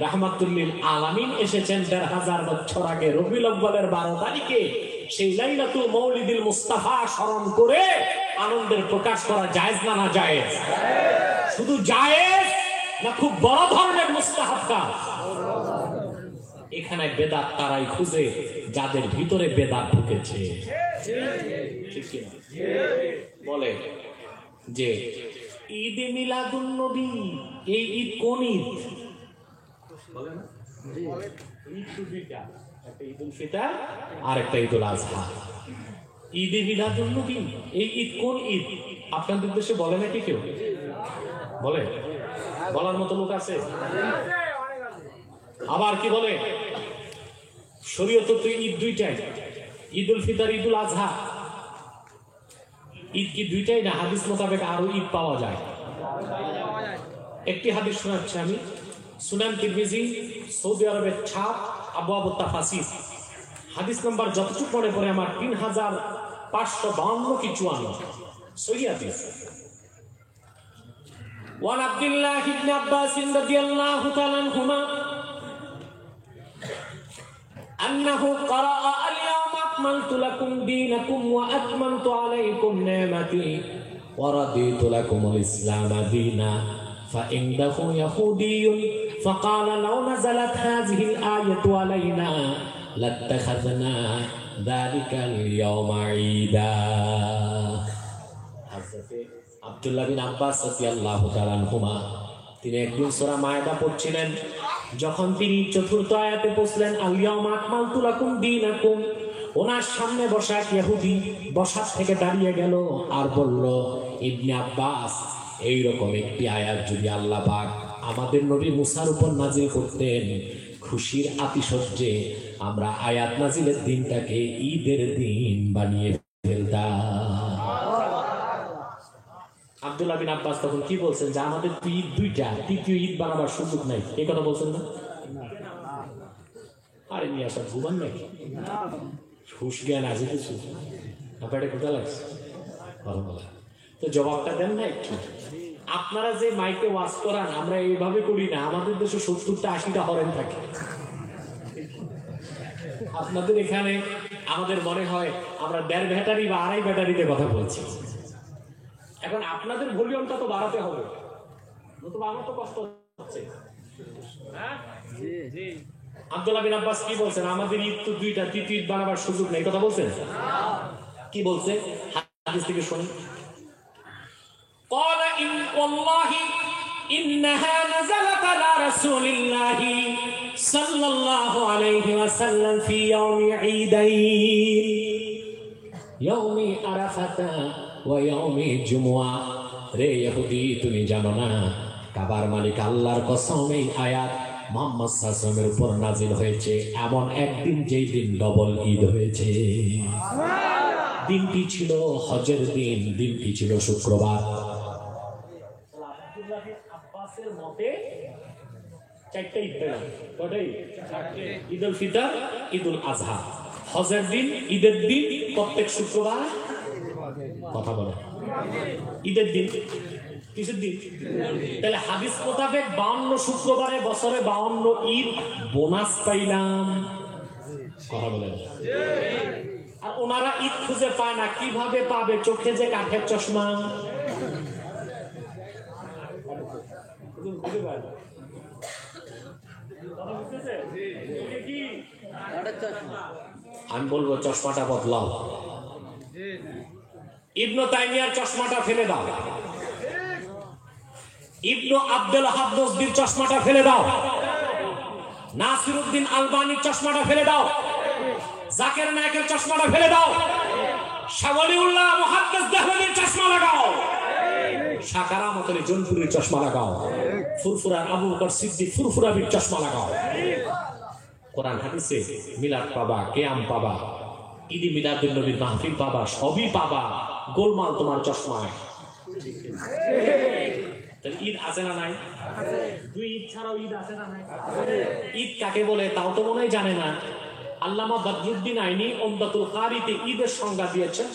রাহমাতুল লিল আলামিন এসেছেন ১৫০০ বছর আগে রবিউল আউয়ালের ১২ তারিখে, সেই লাইলাতুল মাউলিদুল মুস্তাফা স্মরণ করে আনন্দের প্রকাশ করা জায়েজ না না জায়েজ? শুধু জায়েজ না খুব বড় ধরনের মুস্তাহাব কাজ? এখানে বেদাত তারাই খুঁজে যাদের ভিতরে বেদাত ঢুকেছে। ঠিক কি না? বলে যে ঈদে মিলাদুন নবী, এই ঈদ কোন ঈদ? বলে না ঈদ দুইটা, একটা ঈদুল ফিতর আর একটা ঈদুল আযহা। ঈদে মিলাদুন নবী এই ঈদ কোন ঈদ? আপনাদের দেশে বলে নাকি কেউ? বলে? বলার মতো লোক আছে? আবার কি বলে শরীয়তে তো ঈদ দুইটাই, ঈদুল ফিতর ঈদুল আযহা। ঈদ কি দুইটাই না? হাদিস মোতাবেক আরো ঈদ পাওয়া যায়। একটি হাদিস শোনাচ্ছি আমি, সুনান তিরমিজি, সৌদি আরবের ছাপ, আবওয়াবুত তাফাসির, হাদিস নাম্বার যতটুকু মনে পড়ে আমার ৩৫৫২ কি ৫৪ সহিহ হাদিস। ওয়ান আব্দুল্লাহ ইবনে আব্বাস রাদিয়াল্লাহু তাআলা আনহুমা أنه قرأ اليوم أكملت لكم دينكم وأتممت عليكم نعمتي ورضيت لكم الإسلام دينا فإنه يهودي فقال لو نزلت هذه الآية علينا لاتخذنا ذلك اليوم عيدا. আব্দুল্লাহ বিন আব্বাস রাদিয়াল্লাহু তাআলা আনহুমা তিনি একদিন সূরা মায়েদা পড়ছিলেন, যখন তিনি চতুর্থ আয়াতে পৌঁছলেন আল ইয়াউমা আকমালতু লাকুম দীনাকুম, ওনার সামনে বসা এক ইহুদি বসার থেকে দাঁড়িয়ে গেল আর বলল, ইবনে আব্বাস, এইরকম একটি আয়াত যদি আল্লাহ পাক আমাদের নবী মুসার উপর নাজিল করতেন, খুশির আতিশয্যে আমরা আয়াত নাজিলের দিনটাকে ঈদের দিন বানিয়ে ফেলতাম। আব্দুল্লাহ বিন আব্বাস তখন কি বলছেন যে আমাদের তো ঈদ দুইটা, তৃতীয় ঈদ বানাবার সুযোগ নাই, এই কথা বলছেন না? আরে নিয়ে আসা ঘুমান নাকি? হুশ জ্ঞান আছে কিছু? আপনার কোথা লাগছে? তো জবাবটা দেন না একটু। আপনারা যে মাইকে ওয়াজ করান, আমরা এইভাবে করি না। আমাদের দেশে ৭০টা ৮০টা হরেন থাকে। আপনাদের এখানে আমাদের মনে হয় আমরা ১.৫ ব্যাটারি বা ২.৫ ব্যাটারিতে কথা বলছি। এখন আপনাদের ভলিউমটা তো বাড়াতে হবে, নতুবা আমার তো কষ্ট হচ্ছে। আব্দুল্লাহ বিন আব্বাস কি বলছেন? আমাদের ঈদ তো দুইটা, তৃতীয় ঈদ বানাবার সুযোগ নেই, কথা বলছেন? কি বলছে হাদিস থেকে শুনুন। قال إن والله إنها نزلت على رسول الله صلى الله عليه وسلم في يوم عيدين يوم عرفة ويوم الجمعة. রে ইহুদি, তুমি জানো না কাবার মালিক আল্লাহর কসম এই আয়াত মুহাম্মদ সাল্লাল্লাহু আলাইহি ওয়াসাল্লামের উপর নাজিল হয়েছে এমন একদিন যেই দিন ডবল ঈদ হয়েছে। দিনটি ছিল হজের দিন, দিনটি ছিল শুক্রবার। আব্বাসের মতে চারটা ঈদ পেলাম, কয়টাই? ঈদুল ফিতর, ঈদুল আযহা, হজের দিন, ঈদের দিন প্রত্যেক শুক্রবার। কথা বলে ঈদের দিন, কিসের দিন? তাহলে হাদিস মোতাবেক 52 শুক্রবারে বছরে 52 ঈদ বোনাস পাইলাম। কথা বলে আর ওনারা ঈদ খুঁজে পায় না, কিভাবে পাবে? চোখে যে কাঠের চশমা। আমি বলবো চশমাটা বদলাও, ইবনে তাইমিয়ার চশমাটা ফেলে দাও, ইবনে আব্দুল ওয়াহাব নজদির চশমাটা ফেলে দাও, নাসিরউদ্দিন আলবানির চশমাটা ফেলে দাও, জাকির নায়েকের চশমাটা ফেলে দাও, শাহ ওয়ালিউল্লাহ মুহাদ্দিস দেহলভীর চশমা লাগাও, শাহ কারামত আলী জৌনপুরীর চশমা লাগাও, ফুরফুরা আবু বকর সিদ্দিক ফুরফুরাবির চশমা লাগাও। কোরআন হাদিসে মিলাদ পাবা, কিয়াম পাবা, ঈদ মিলাদুন নবীর মাহফিল পাবা, সবই পাবা, গোলমাল তোমার চশমায়। ঈদ আছে না নাই? দুই ঈদ ছাড়াও ঈদ আছে না নাই? ঈদ কাকে বলে তাও তো মনে হয় জানে না। আল্লামা বদরুদ্দিন আইনি উমদাতুল কারিতে ঈদের সংজ্ঞা দিয়েছেন,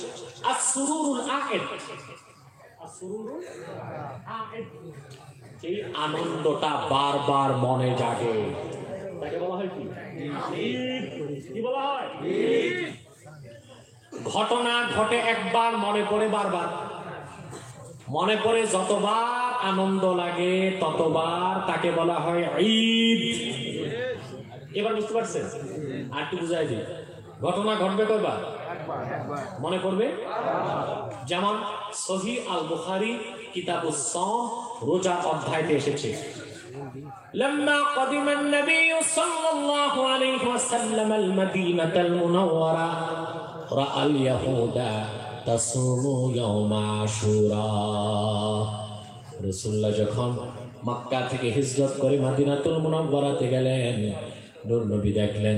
আস-সুরুরুল আয়েদ। আস-সুরুরুল আয়েদ, এই আনন্দটা বারবার মনে জাগে, তাকে বলা হয় কি? ঈদ। কি বলা হয়? ঈদ। ঘটনা ঘটে একবার, মনে পড়ে বারবার, মনে পড়ে যতবার আনন্দ লাগে ততবার তাকে বলা হয় ঈদ। এবার বুঝতে পারছেন? আর একটু বুঝাই দিই, ঘটনা ঘটবে কয়বার? মনে পড়বে। যেমন সহিহ আল বুখারী কিতাবুস সাওম রোজা অধ্যায়তে এসেছে, لما قدم النبي صلى الله عليه وسلم المدينة المنورة رأى اليهود تصوم يوم عاشوراء। রাসূলুল্লাহ যখন মক্কা থেকে হিজরত করে মদিনাতুল মুনাওয়ারাতে গেলেন, নূর নবী দেখলেন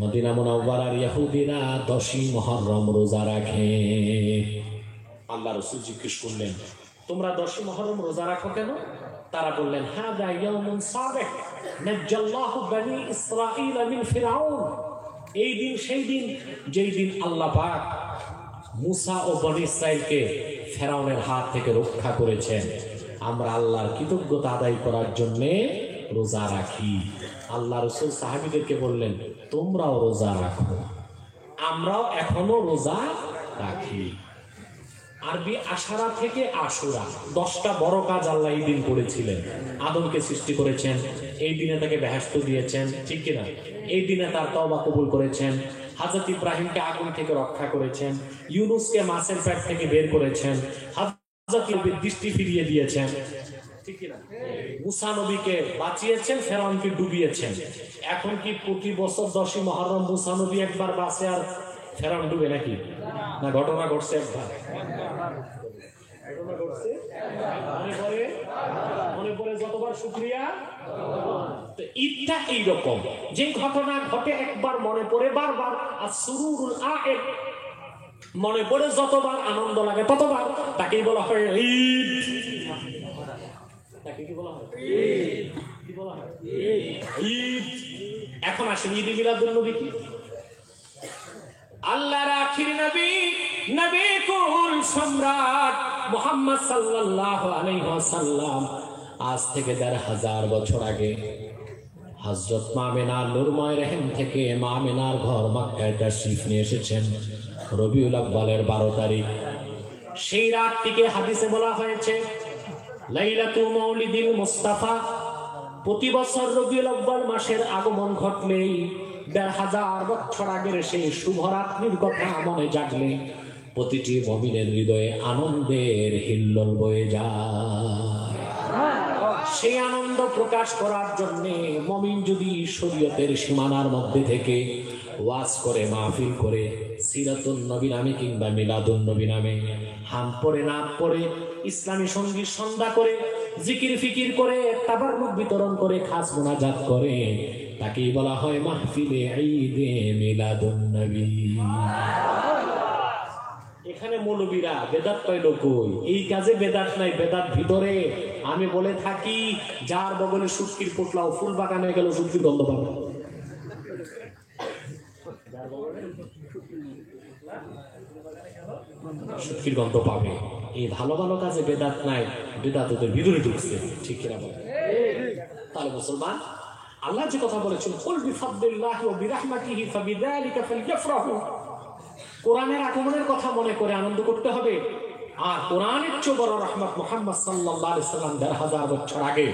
মদিনা মুনাওয়ারার ইহুদিরা 10ই মুহররম রোজা রাখে। আল্লাহ রাসূল জিজ্ঞেস করলেন, তোমরা 10ই মুহররম রোজা রাখো কেন? তারা বললেন, হাদা ইয়াউমুন সাবিহ নাজ্জাল্লাহু বনি ইসরাঈল মিন ফিরআউন। এই দিন সেই দিন যেই দিন আল্লাহ পাক মুসা ও বনি ইসরাঈলকে ফেরাউনের হাত থেকে রক্ষা করেছেন। আমরা আল্লাহর কৃতজ্ঞতা আদায় করার জন্য রোজা রাখি। আল্লাহ রাসূল সাহাবীদেরকে বললেন, তোমরাও রোজা রাখো। আমরাও এখনো রোজা রাখি। আরবি আশারা থেকে আশুরা, 10টা বড় কাজ আল্লাহ এই দিন করেছিলেন। আদমকে সৃষ্টি করেছেন, এই দিনে তাকে বেহেশত দিয়েছেন, ঠিক কিনা? এই দিনে তার তওবা কবুল করেছেন। হযরত ইব্রাহিমকে আগুন থেকে রক্ষা করেছেন, ইউনূসকে মাছের পেট থেকে বের করেছেন, হযরত নবীর দৃষ্টি ফিরিয়ে দিয়েছেন, ঠিক কিনা? মুসা নবীকে বাঁচিয়েছেন, ফেরাউনকে ডুবিয়েছেন। এখন কি প্রতি বছর 10ই মুহররম মুসা নবী একবার বাঁচে আর ফেরাউন ডুবে নাকি? না, ঘটনা ঘটছে একবার। মনে পড়ে যতবার শুকরিয়া। ঈদটা এইরকম, যে ঘটনা ঘটে একবার মনে পড়ে বারবার। আর সুরুরুল আয়েদ, মনে পড়ে যতবার আনন্দ লাগে ততবার, তাকেই বলা হয় ঈদ। তাকে কি বলা হয়? ঈদ। কি বলা হয়? ঈদ। এখন আসেন ঈদ মিলাদুন নবী কি? আল্লাহর আখির নবী, নবী কুল সম্রাট মুহাম্মদ সাল্লাল্লাহু আলাইহি ওয়াসাল্লাম আজ থেকে ১৫০০ বছর আগে হযরত মামিনা নূরময় রহিম থেকে মামিনার ঘর মক্কায় তাশরীফ নিয়ে এসেছেন রবিউল আউয়ালের 12 তারিখ। সেই রাতটিকে হাদিসে বলা হয়েছে লাইলাতু মাউলিদিল মুস্তাফা। প্রতি বছর রবিউল আউয়াল মাসের আগমন ঘটলেই ১৫০০ বছর আগের সেই শুভরাত্রির কথা মনে জাগলে প্রতিটি মুমিনের হৃদয়ে আনন্দের হিল্লোল বয়ে যায়। সেই আনন্দ প্রকাশ করার জন্য মুমিন যদি শরীয়তের সীমানার মধ্যে থেকে ওয়াজ করে, মাহফিল করে, সিরাতুন নবী নামে কিংবা মিলাদুন নবী নামে হাম পড়ে, নাম পড়ে, ইসলামী সঙ্গীত সন্ধ্যা করে, জিকির ফিকির করে, তাবাররুক বিতরণ করে, খাস মোনাজাত করে, তাকেই বলা হয় মাহফিলে ঈদে মিলাদুন নবী। এখানে মৌলবীরা বেদাত পাইল কই? এই কাজে বেদাত নাই, বেদাত ভিতরে। আমি বলে থাকি, যার বগলে শুটকির পোটলাও ফুল বাগানে গেল শুটকির গন্ধ পাবে। শুটকির গন্ধ পাবে। এই ভালো ভালো কাজে বেদাত নাই, বেদাত ওদের ভিতরে ঢুকছে, ঠিক কিনা বলে? তাহলে মুসলমান, আল্লাহ যে কথা বলেছেন, কুল বিফাদলিল্লাহি ওয়া বিরাহমাতিহি ফাবিযালিকা ফালইফরাহু, কোরআনের আগমনের কথা মনে করে আনন্দ করতে হবে। আর কোরআনের চেয়ে বড় রহমত মুহাম্মদ সাল্লাল্লাহু আলাইহি সাল্লাম ১৫০০ বছর আগে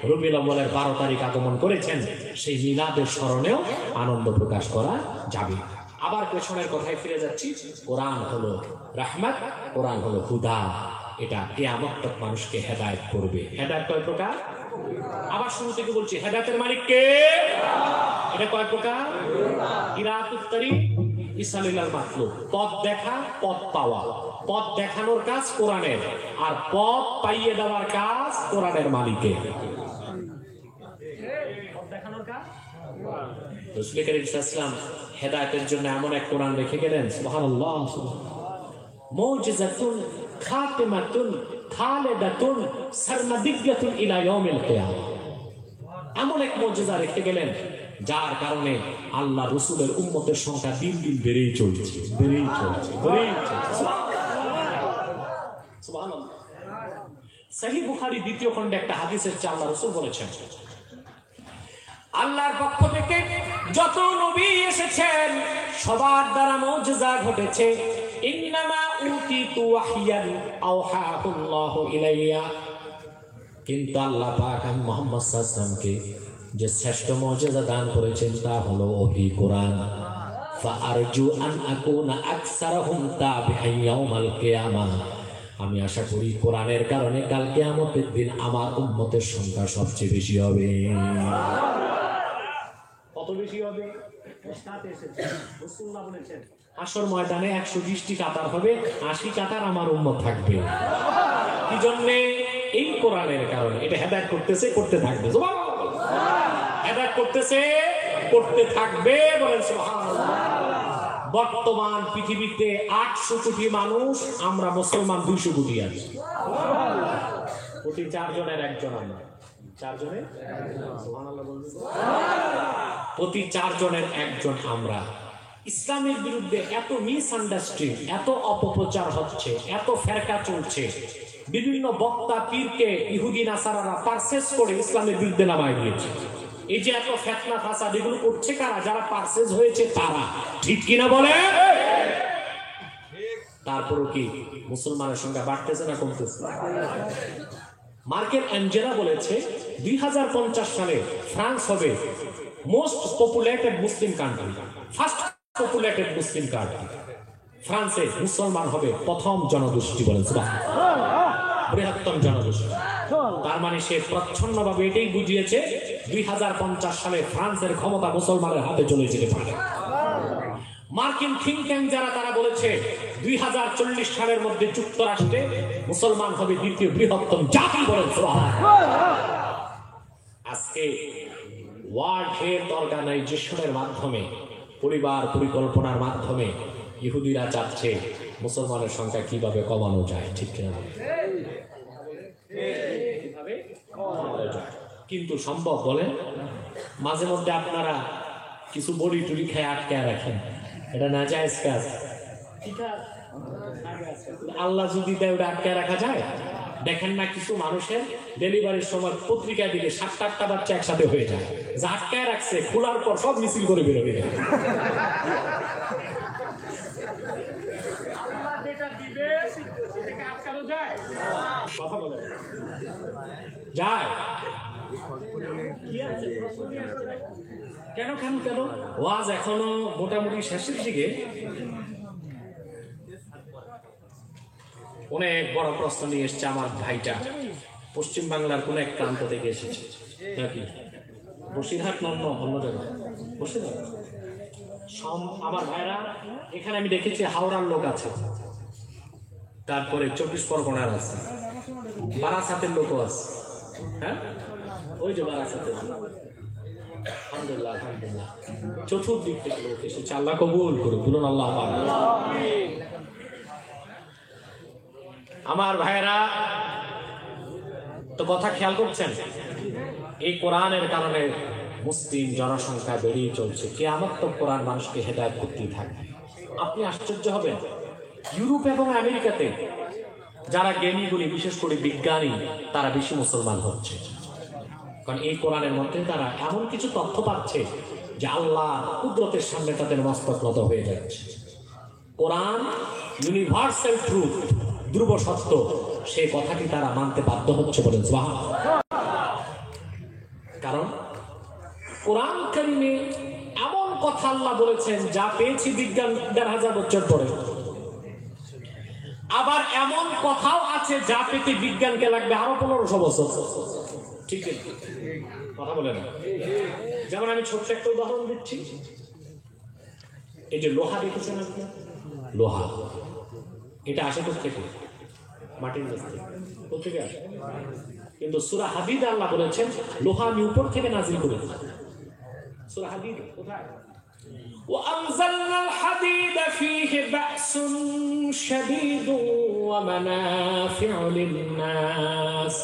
রবিউল আউয়ালের 12 তারিখ আগমন করেছেন। সেই মিলাদের স্মরণেও আনন্দ প্রকাশ করা যাবে। আবার পেছনের কথায় ফিরে যাচ্ছি। কোরআন হলো রাহমাত, কোরআন হলো হুদা। এটা কিয়ামত তক মানুষকে হেদায়েত করবে। হেদায়েত কয় প্রকার? আবার শুরু থেকে বলছি, হেদায়েতের মালিক কে? এটা কয় প্রকার? কিরাতুত তারিক, ইসালিলাল মাতলুব, পথ দেখা, পথ পাওয়া। পথ দেখানোর কাজ কোরআনের, আর পথ পাইয়ে দেওয়ার কাজ কোরআনের মালিকের। পথ দেখানোর কাজ রাসূল করিম সাল্লাল্লাহু আলাইহি ওয়াসাল্লাম হেদায়েতের জন্য এমন এক কোরআন রেখে গেলেন, সুবহানাল্লাহ, মুজিজাতুন খাতিমাতুন খালিদাতুন সারমাদিয়াতুন ইলা ইয়াউমিল কিয়ামা। এমন এক মুজিজা রেখে গেলেন যার কারণে আল্লাহ রাসূলের উম্মতের সংখ্যা দিন দিন বেড়েই চলছে। সুবহানাল্লাহ। সহিহ বুখারী দ্বিতীয় খণ্ডে একটা হাদিসের চেয়ে আল্লাহ রাসূল বলেছেন, আল্লাহর পক্ষ থেকে যত নবী এসেছেন সবার দ্বারা মুজিজা ঘটেছে। ইন্নামা উতিতু ওয়াহইয়ান আওহাহুল্লাহু ইলাইয়া। কিন্তু আল্লাহ পাক মুহাম্মদ সাল্লাল্লাহু আলাইহি ওয়াসাল্লামকে যে শ্রেষ্ঠ মুজিজা দান করেছেন তা হলো ওহী কোরআন। ফাআরজু আন আকুনা আকসারহুম তাবিআন ইয়াউমাল কিয়ামাহ। আমি আশা করি কোরআনের কারণে কাল কিয়ামতের দিন আমার উম্মতের সংখ্যা সবচেয়ে বেশি হবে। কত বেশি হবে? রাসূলুল্লাহ বলেছেন হাশর ময়দানে 120টি কাতার হবে, 80 কাতার আমার উম্মত থাকবে। কি জন্য? এই কোরআনের কারণে। এটা হেদায়েত করতেছে, করতে থাকবে। সুবহানাল্লাহ। হেদায়েত করতেছে, করতে থাকবে, বলেন সুবহানাল্লাহ। বর্তমান পৃথিবীতে 800 কোটি মানুষ, আমরা মুসলমান 200 কোটি আছি। প্রতি 4 জনের একজন আমরা। 4 জনের সুবহানাল্লাহ বলুন। প্রতি 4 জনের একজন আমরা। ইসলামের বিরুদ্ধে এত মিসআন্ডারস্ট্যান্ডিং, এত অপপ্রচার হচ্ছে, এত ফেরকা চলছে। বিভিন্ন বক্তা পীরকে ইহুদি নাসারারা পারচেজ করে ইসলামের বিরুদ্ধে নামায় দিয়েছে। এই যে এত ফিতনা ফাসাদ এগুলো করছে কারা? যারা পারচেজ হয়েছে তারা। ঠিক কিনা বলে? তারপরও কি মুসলমানের সংখ্যা বাড়তেছে না কমতেছে? মার্কেল অ্যাঞ্জেলা বলেছে 2050 সালে ফ্রান্স হবে মোস্ট পপুলেটেড মুসলিম কান্ট্রি, ফার্স্ট পপুলেটেড মুসলিম কান্ট্রি। ফ্রান্সে মুসলমান হবে প্রথম জনগোষ্ঠী, বলেন বৃহত্তম জনগোষ্ঠী। তার মানে সে প্রচ্ছন্নভাবে এটাই বুঝিয়েছে 2050 সালে ফ্রান্সের ক্ষমতা মুসলমানের হাতে চলে যেতে পারে। মার্কিন থিঙ্ক ট্যাঙ্ক যারা, তারা বলেছে 2040 সালের মধ্যে যুক্তরাষ্ট্রে মুসলমান হবে দ্বিতীয় বৃহত্তম জাতি, বলেন সুবহানাল্লাহ। আজকে ওয়ার্ল্ড হেলথ অর্গানাইজেশনের মাধ্যমে, পরিবার পরিকল্পনার মাধ্যমে ইহুদিরা চাচ্ছে মুসলমানের সংখ্যা কিভাবে কমানো যায়। ঠিক কিনা? কিন্তু সম্ভব? বলেন। মাঝে মধ্যে আপনারা কিছু বড়ি টুড়ি খেয়ে আটকায় রাখেন, এটা না জায়েজ কাজ। আল্লাহ যদি দেয় ওটা আটকায় রাখা যায়? দেখেন না কিছু মানুষের ডেলিভারির সময় পত্রিকা দিলে 7-8টা বাচ্চা একসাথে হয়ে যায়, যা আটকায় রাখছে খোলার পর সব মিছিল করে বেরোবে। যায় কেন? কেন কেন? ওয়াজ এখনো মোটামুটি শেষের দিকে। অনেক বড় প্রশ্ন নিয়ে এসছে আমার ভাইটা, পশ্চিম বাংলার কোন এক প্রান্ত থেকে এসেছে নাকি, বসিরহাট নন্য অন্য জায়গায় বসিরহাট। আমার ভাইরা এখানে আমি দেখেছি হাওড়ার লোক আছে, তারপরে 24 পরগনার আছে, বারাসাতের লোকও আছে। হ্যাঁ, ওই যে বারাসাতের। আলহামদুলিল্লাহ, আলহামদুলিল্লাহ, চতুর্দিক থেকে লোক এসেছে। আল্লাহ কবুল করুন, বলুন আল্লাহ। আমার ভাইয়েরা তো কথা খেয়াল করছেন, এই কোরআনের কারণে মুসলিম জনসংখ্যা বেড়েই চলছে। কিয়ামত তক কোরআন মানুষকে হেদায়েত করতেই থাকবে। আপনি আশ্চর্য হবেন, ইউরোপ এবং আমেরিকাতে যারা জ্ঞানীগুলি, বিশেষ করে বিজ্ঞানী, তারা বেশি মুসলমান হচ্ছে। কারণ এই কোরআনের মধ্যে তারা এমন কিছু তথ্য পাচ্ছে যে আল্লাহ কুদরতের সামনে তাদের মস্তক নত হয়ে যাচ্ছে। কোরআন ইউনিভার্সাল ট্রুথ, ধ্রুব সত্য, সেই কথাটি তারা মানতে বাধ্য হচ্ছে, বলেন সুবহানাল্লাহ। কারণ কোরআন কারীমে এমন কথা আল্লাহ বলেছেন যা পেয়েছি বিজ্ঞান 1000 বছর পরে। আবার এমন কথাও আছে যা পেতে বিজ্ঞানকে লাগবে আরো 1500 বছর। ঠিক আছে, কথা বলে না। যেমন আমি ছোট্ট একটা উদাহরণ দিচ্ছি। এই যে লোহা দেখেছেন আপনি, লোহা এটা আসে কোথেকে? মাটির নিচ থেকে। কোথেকে আসে? কিন্তু সূরা হাদীদে আল্লাহ বলেছেন লোহা আমি উপর থেকে নাজিল করেছি। সূরা হাদীদ কোথায়? وأنزلنا الحديد فيه بأس شديد ومنافع للناس।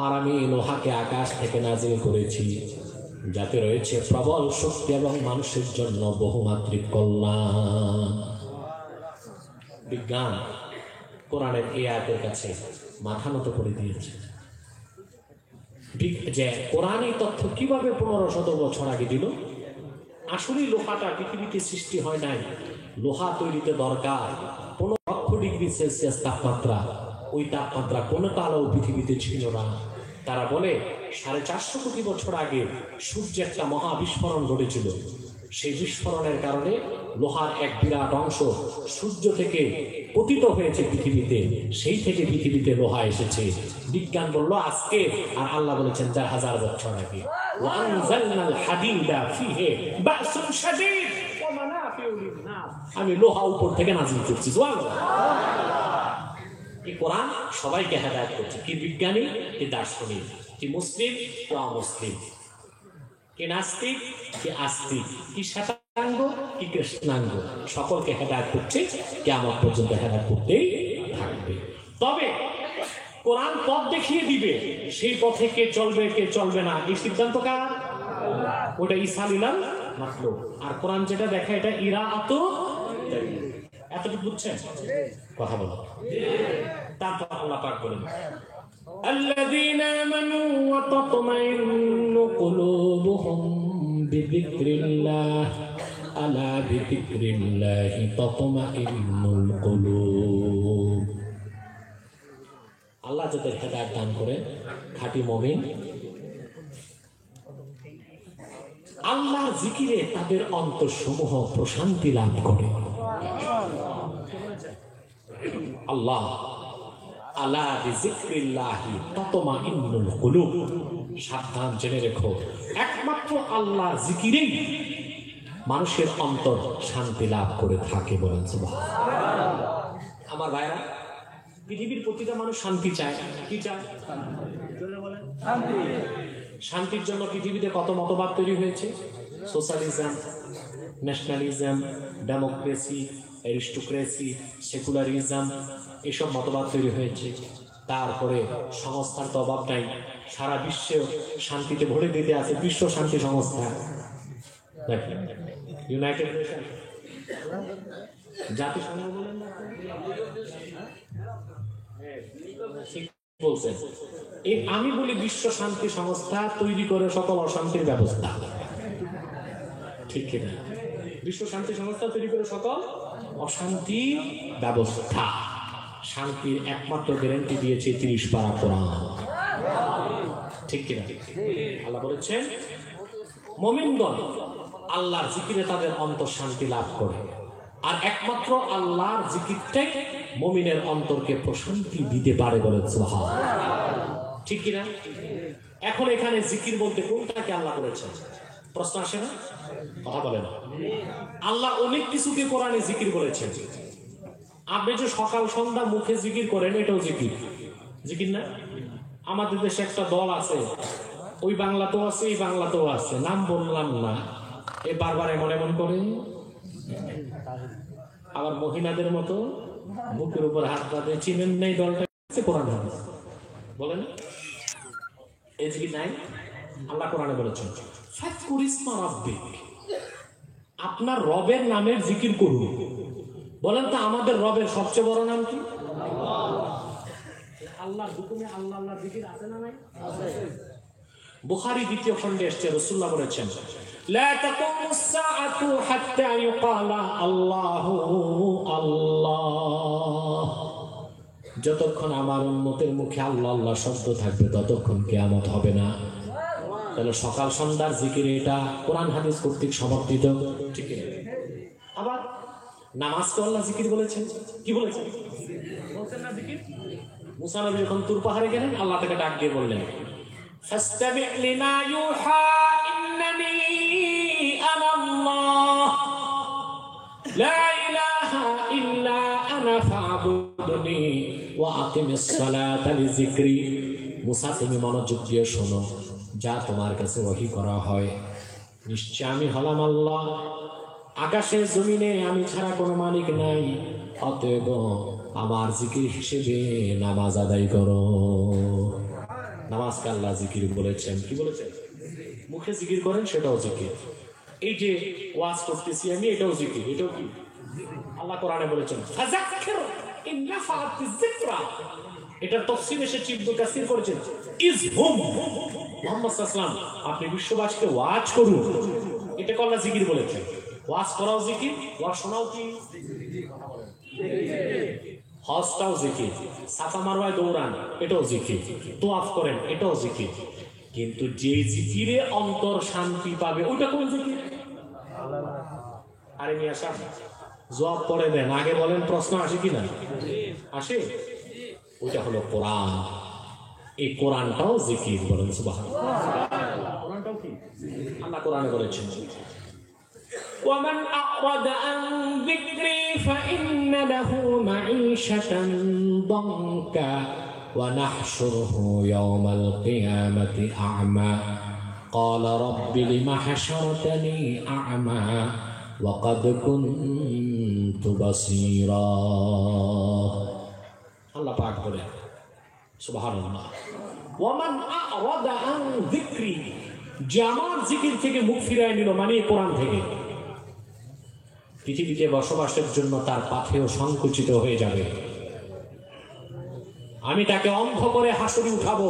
আর আমি লোহাকে আকাশ থেকে নাজিল করেছি যাতে রয়েছে প্রবল শক্তি এবং মানুষের জন্য বহুমাত্রিক কল্যাণ। বিজ্ঞান কোরআনের এই আয়াতের কাছে মাথা নত করে দিয়েছে যে কোরআন এই তথ্য কিভাবে 1500 বছর আগে দিল। আসলে লোহাটা পৃথিবীতে সৃষ্টি হয় নাই, লোহা তৈরিতে দরকার 15 লক্ষ ডিগ্রি সেলসিয়াস তাপমাত্রা। ওই তাপমাত্রা কোনো কালেও পৃথিবীতে ছিল না। তারা বলে 450 কোটি বছর আগে সূর্যে একটা মহা বিস্ফোরণ ঘটেছিল। সেই বিস্ফোরণের কারণে লোহার এক বিরাট অংশ সূর্য থেকে পতিত হয়েছে পৃথিবীতে, সেই থেকে পৃথিবীতে লোহা এসেছে। বিজ্ঞান বলল আজকে, আর আল্লাহ বলেছেন 4000 বছর আগে। আমি লোহা উপর থেকে নাজিল করছি। এই কোরআন সবাইকে হেদায়েত করছে, কি বিজ্ঞানী, কি দার্শনিক, কি মুসলিম, কি অমুসলিম, কি নাস্তিক, কি আস্তিক, কি শ্বেতাঙ্গ, কি কৃষ্ণাঙ্গ, সকলকে হেদায়েত করছে, কিয়ামত পর্যন্ত হেদায়েত করতেই থাকবে। তবে কোরআন পথ দেখিয়ে দিবে, সেই পথে কে চলবে কে চলবে না এই সিদ্ধান্ত কার? ওটা ঈসা লিলাল মাখলুক। আর কোরআন যেটা দেখায় এটা ইরাআত। এতটুকু বুঝছেন? কথা বলো। তারপর আল্লাহ পাক বলেন আল্লাযীনা আমানু ওয়া তাতমাইন্নু কুলুবুহুম বিযিকরিল্লাহ আলা বিযিকরিল্লাহি তাতমাইন্নুল কুলুব। আল্লাহ যাদের হেদায়েত দান করেন খাঁটি মুমিন, আল্লাহর জিকিরে তাদের অন্তরসমূহ প্রশান্তি লাভ করে। আল্লাহ আলা বিযিকরিল্লাহি তাতমাইন্নুল কুলুব। সাবধান, জেনে রেখো, একমাত্র আল্লাহর জিকিরেই মানুষের অন্তর শান্তি লাভ করে থাকে। বলেন সুবহানাল্লাহ। আমার ভাইরা, পৃথিবীর প্রতিটা মানুষ শান্তি চায়। কি চায়? শান্তি। শান্তির জন্য পৃথিবীতে কত মতবাদ তৈরি হয়েছে। Socialism, nationalism, democracy, aristocracy, secularism, এসব মতবাদ তৈরি হয়েছে। তারপরে সংস্থার তো অভাব নাই, সারা বিশ্বে শান্তিতে ভরে দিতে আছে বিশ্ব শান্তি সংস্থা, ইউনাইটেড নেশন, জাতিসংঘ বলেন না, বলছেন। এই আমি বলি বিশ্ব শান্তি সংস্থা তৈরি করে সকল অশান্তির ব্যবস্থা, ঠিক কিনা? বিশ্ব শান্তি সংস্থা তৈরি করে সকল অশান্তি ব্যবস্থা। শান্তির একমাত্র গ্যারান্টি দিয়েছে 30 পারা কোরআন, ঠিক কিনা? আল্লাহ বলেছেন মুমিনগণ আল্লাহর জিকিরে তাদের অন্তর শান্তি লাভ করে, আর একমাত্র আল্লাহর জিকিরটাই মুমিনের অন্তরকে প্রশান্তি দিতে পারে। বলেন সুবহানাল্লাহ, ঠিক কিনা? এখন এখানে জিকির বলতে কোনটাকে আল্লাহ বলেছেন? প্রশ্ন আসে না? কথা বলে না। আল্লাহ অনেক কিছুকে কোরআনে জিকির বলেছেন। আপনি যে সকাল সন্ধ্যা মুখে জিকির করেন, এটাও জিকির। জিকির না? আমাদের দেশে একটা দল আছে, ওই বাংলাতেও আছে এই বাংলাতেও আছে, নাম বললাম না, এ বারবার এমন এমন করে, আবার মহিলাদের মতো বুকের উপর হাত বাঁধে। চিনেন নেই দলটা? কোরআন হাদিস বলেন এই জিকির নাই। আল্লাহ কোরআনে বলেছেন ফাযকুর ইসমা রাব্বিক, আপনার রবের নামের জিকির করুন। বলেন তো আমাদের রবের সবচেয়ে বড় নাম কি? আল্লাহর হুকুমে আল্লাহ আল্লাহ জিকির আছে না নাই? আছে। বুখারী 2য় খণ্ডে এসেছে, রাসূলুল্লাহ বলেছেন লা তাকুমুস সাআতু হাত্তা ইউকালা আল্লাহু আল্লাহ। যতক্ষণ আমার উম্মতের মুখে আল্লাহ আল্লাহ শব্দ থাকবে ততক্ষণ কিয়ামত হবে না। তাহলে সকাল সন্ধ্যার জিকির এটা কোরআন হাদিস কর্তৃক সমর্থিত, ঠিক আছে? আবার নামাজকে আল্লাহ জিকির বলেছেন। কি বলেছেন? বলছেন না জিকির? মুসা নবী যখন তুর পাহাড়ে গেলেন, আল্লাহ তাকে ডাক দিয়ে বললেন ফাসতামি' লিমা ইউহা ইন্নানি আনা আল্লাহ লা ইলাহা ইল্লা আনা ফা'বুদনি ওয়া আকিমিস সালাতা লিযিকরি। মুসা, তুমি মনোযোগ দিয়ে শোনো, যা তোমার কাছে ওহী করা হয় নিশ্চয় আমি হলাম আল্লাহ, আকাশে জমিনে আমি ছাড়া কোনো মালিক নাই, অতএব আমার জিকির হিসেবে নামাজ আদায় করো। নামাজকে আল্লাহ জিকির বলেছেন। কি বলেছেন? মুখে জিকির করেন, সেটাও জিকির। এই যে ওয়াজ করতেছি আমি, এটাও জিকির। এটাও কি? আল্লাহ কোরআনে বলেছেন ফাযাক্কির ইন নাফাআতিয যিকরা। এটার তাফসীর এসেছে, ইবনে কাসির করেছেন ইযহুম। মুহাম্মদ সাল্লাল্লাহু আলাইহি ওয়াসাল্লাম আপনি বিশ্ববাসীকে ওয়াজ করুন, এটাকে আল্লাহ জিকির বলেছেন। ওয়াজ করাও জিকির, ওয়াজ শোনাও কি? হজটাও জিকির, সাফা মারওয়ায় দৌড়ান, এটাও জিকির, তোয়াফ করেন, এটাও জিকির। কিন্তু যে জিকিরে অন্তর শান্তি পাবে ওটা কোন জিকির? আরে মিয়া সাহেব জবাব পরে দেন, আগে বলেন প্রশ্ন আসে কিনা? আসে। ওইটা হলো কোরআন। এই কোরআনটাও জিকির। বলেন সুবহানাল্লাহ। কোরআনটাও কি? আল্লাহ কোরআনে বলেছেন ومن أعرض عن ذكري فإن له معيشة ضنكا ونحشره يوم القيامة أعمى قال رب لم حشرتني أعمى وقد كنت بصيرا। আল্লাহ পাক বলেন সুবহানাল্লাহ, ওয়ামান আ'রাদা আন যিকরি, যে আমার জিকির থেকে মুখ ফিরায় নিল, মানে কোরআন থেকে, পৃথিবীতে বসবাসের জন্য তার পাথেও সংকুচিত হয়ে যাবে। আমি তাকে অন্ধ করে হাসরে উঠাবো।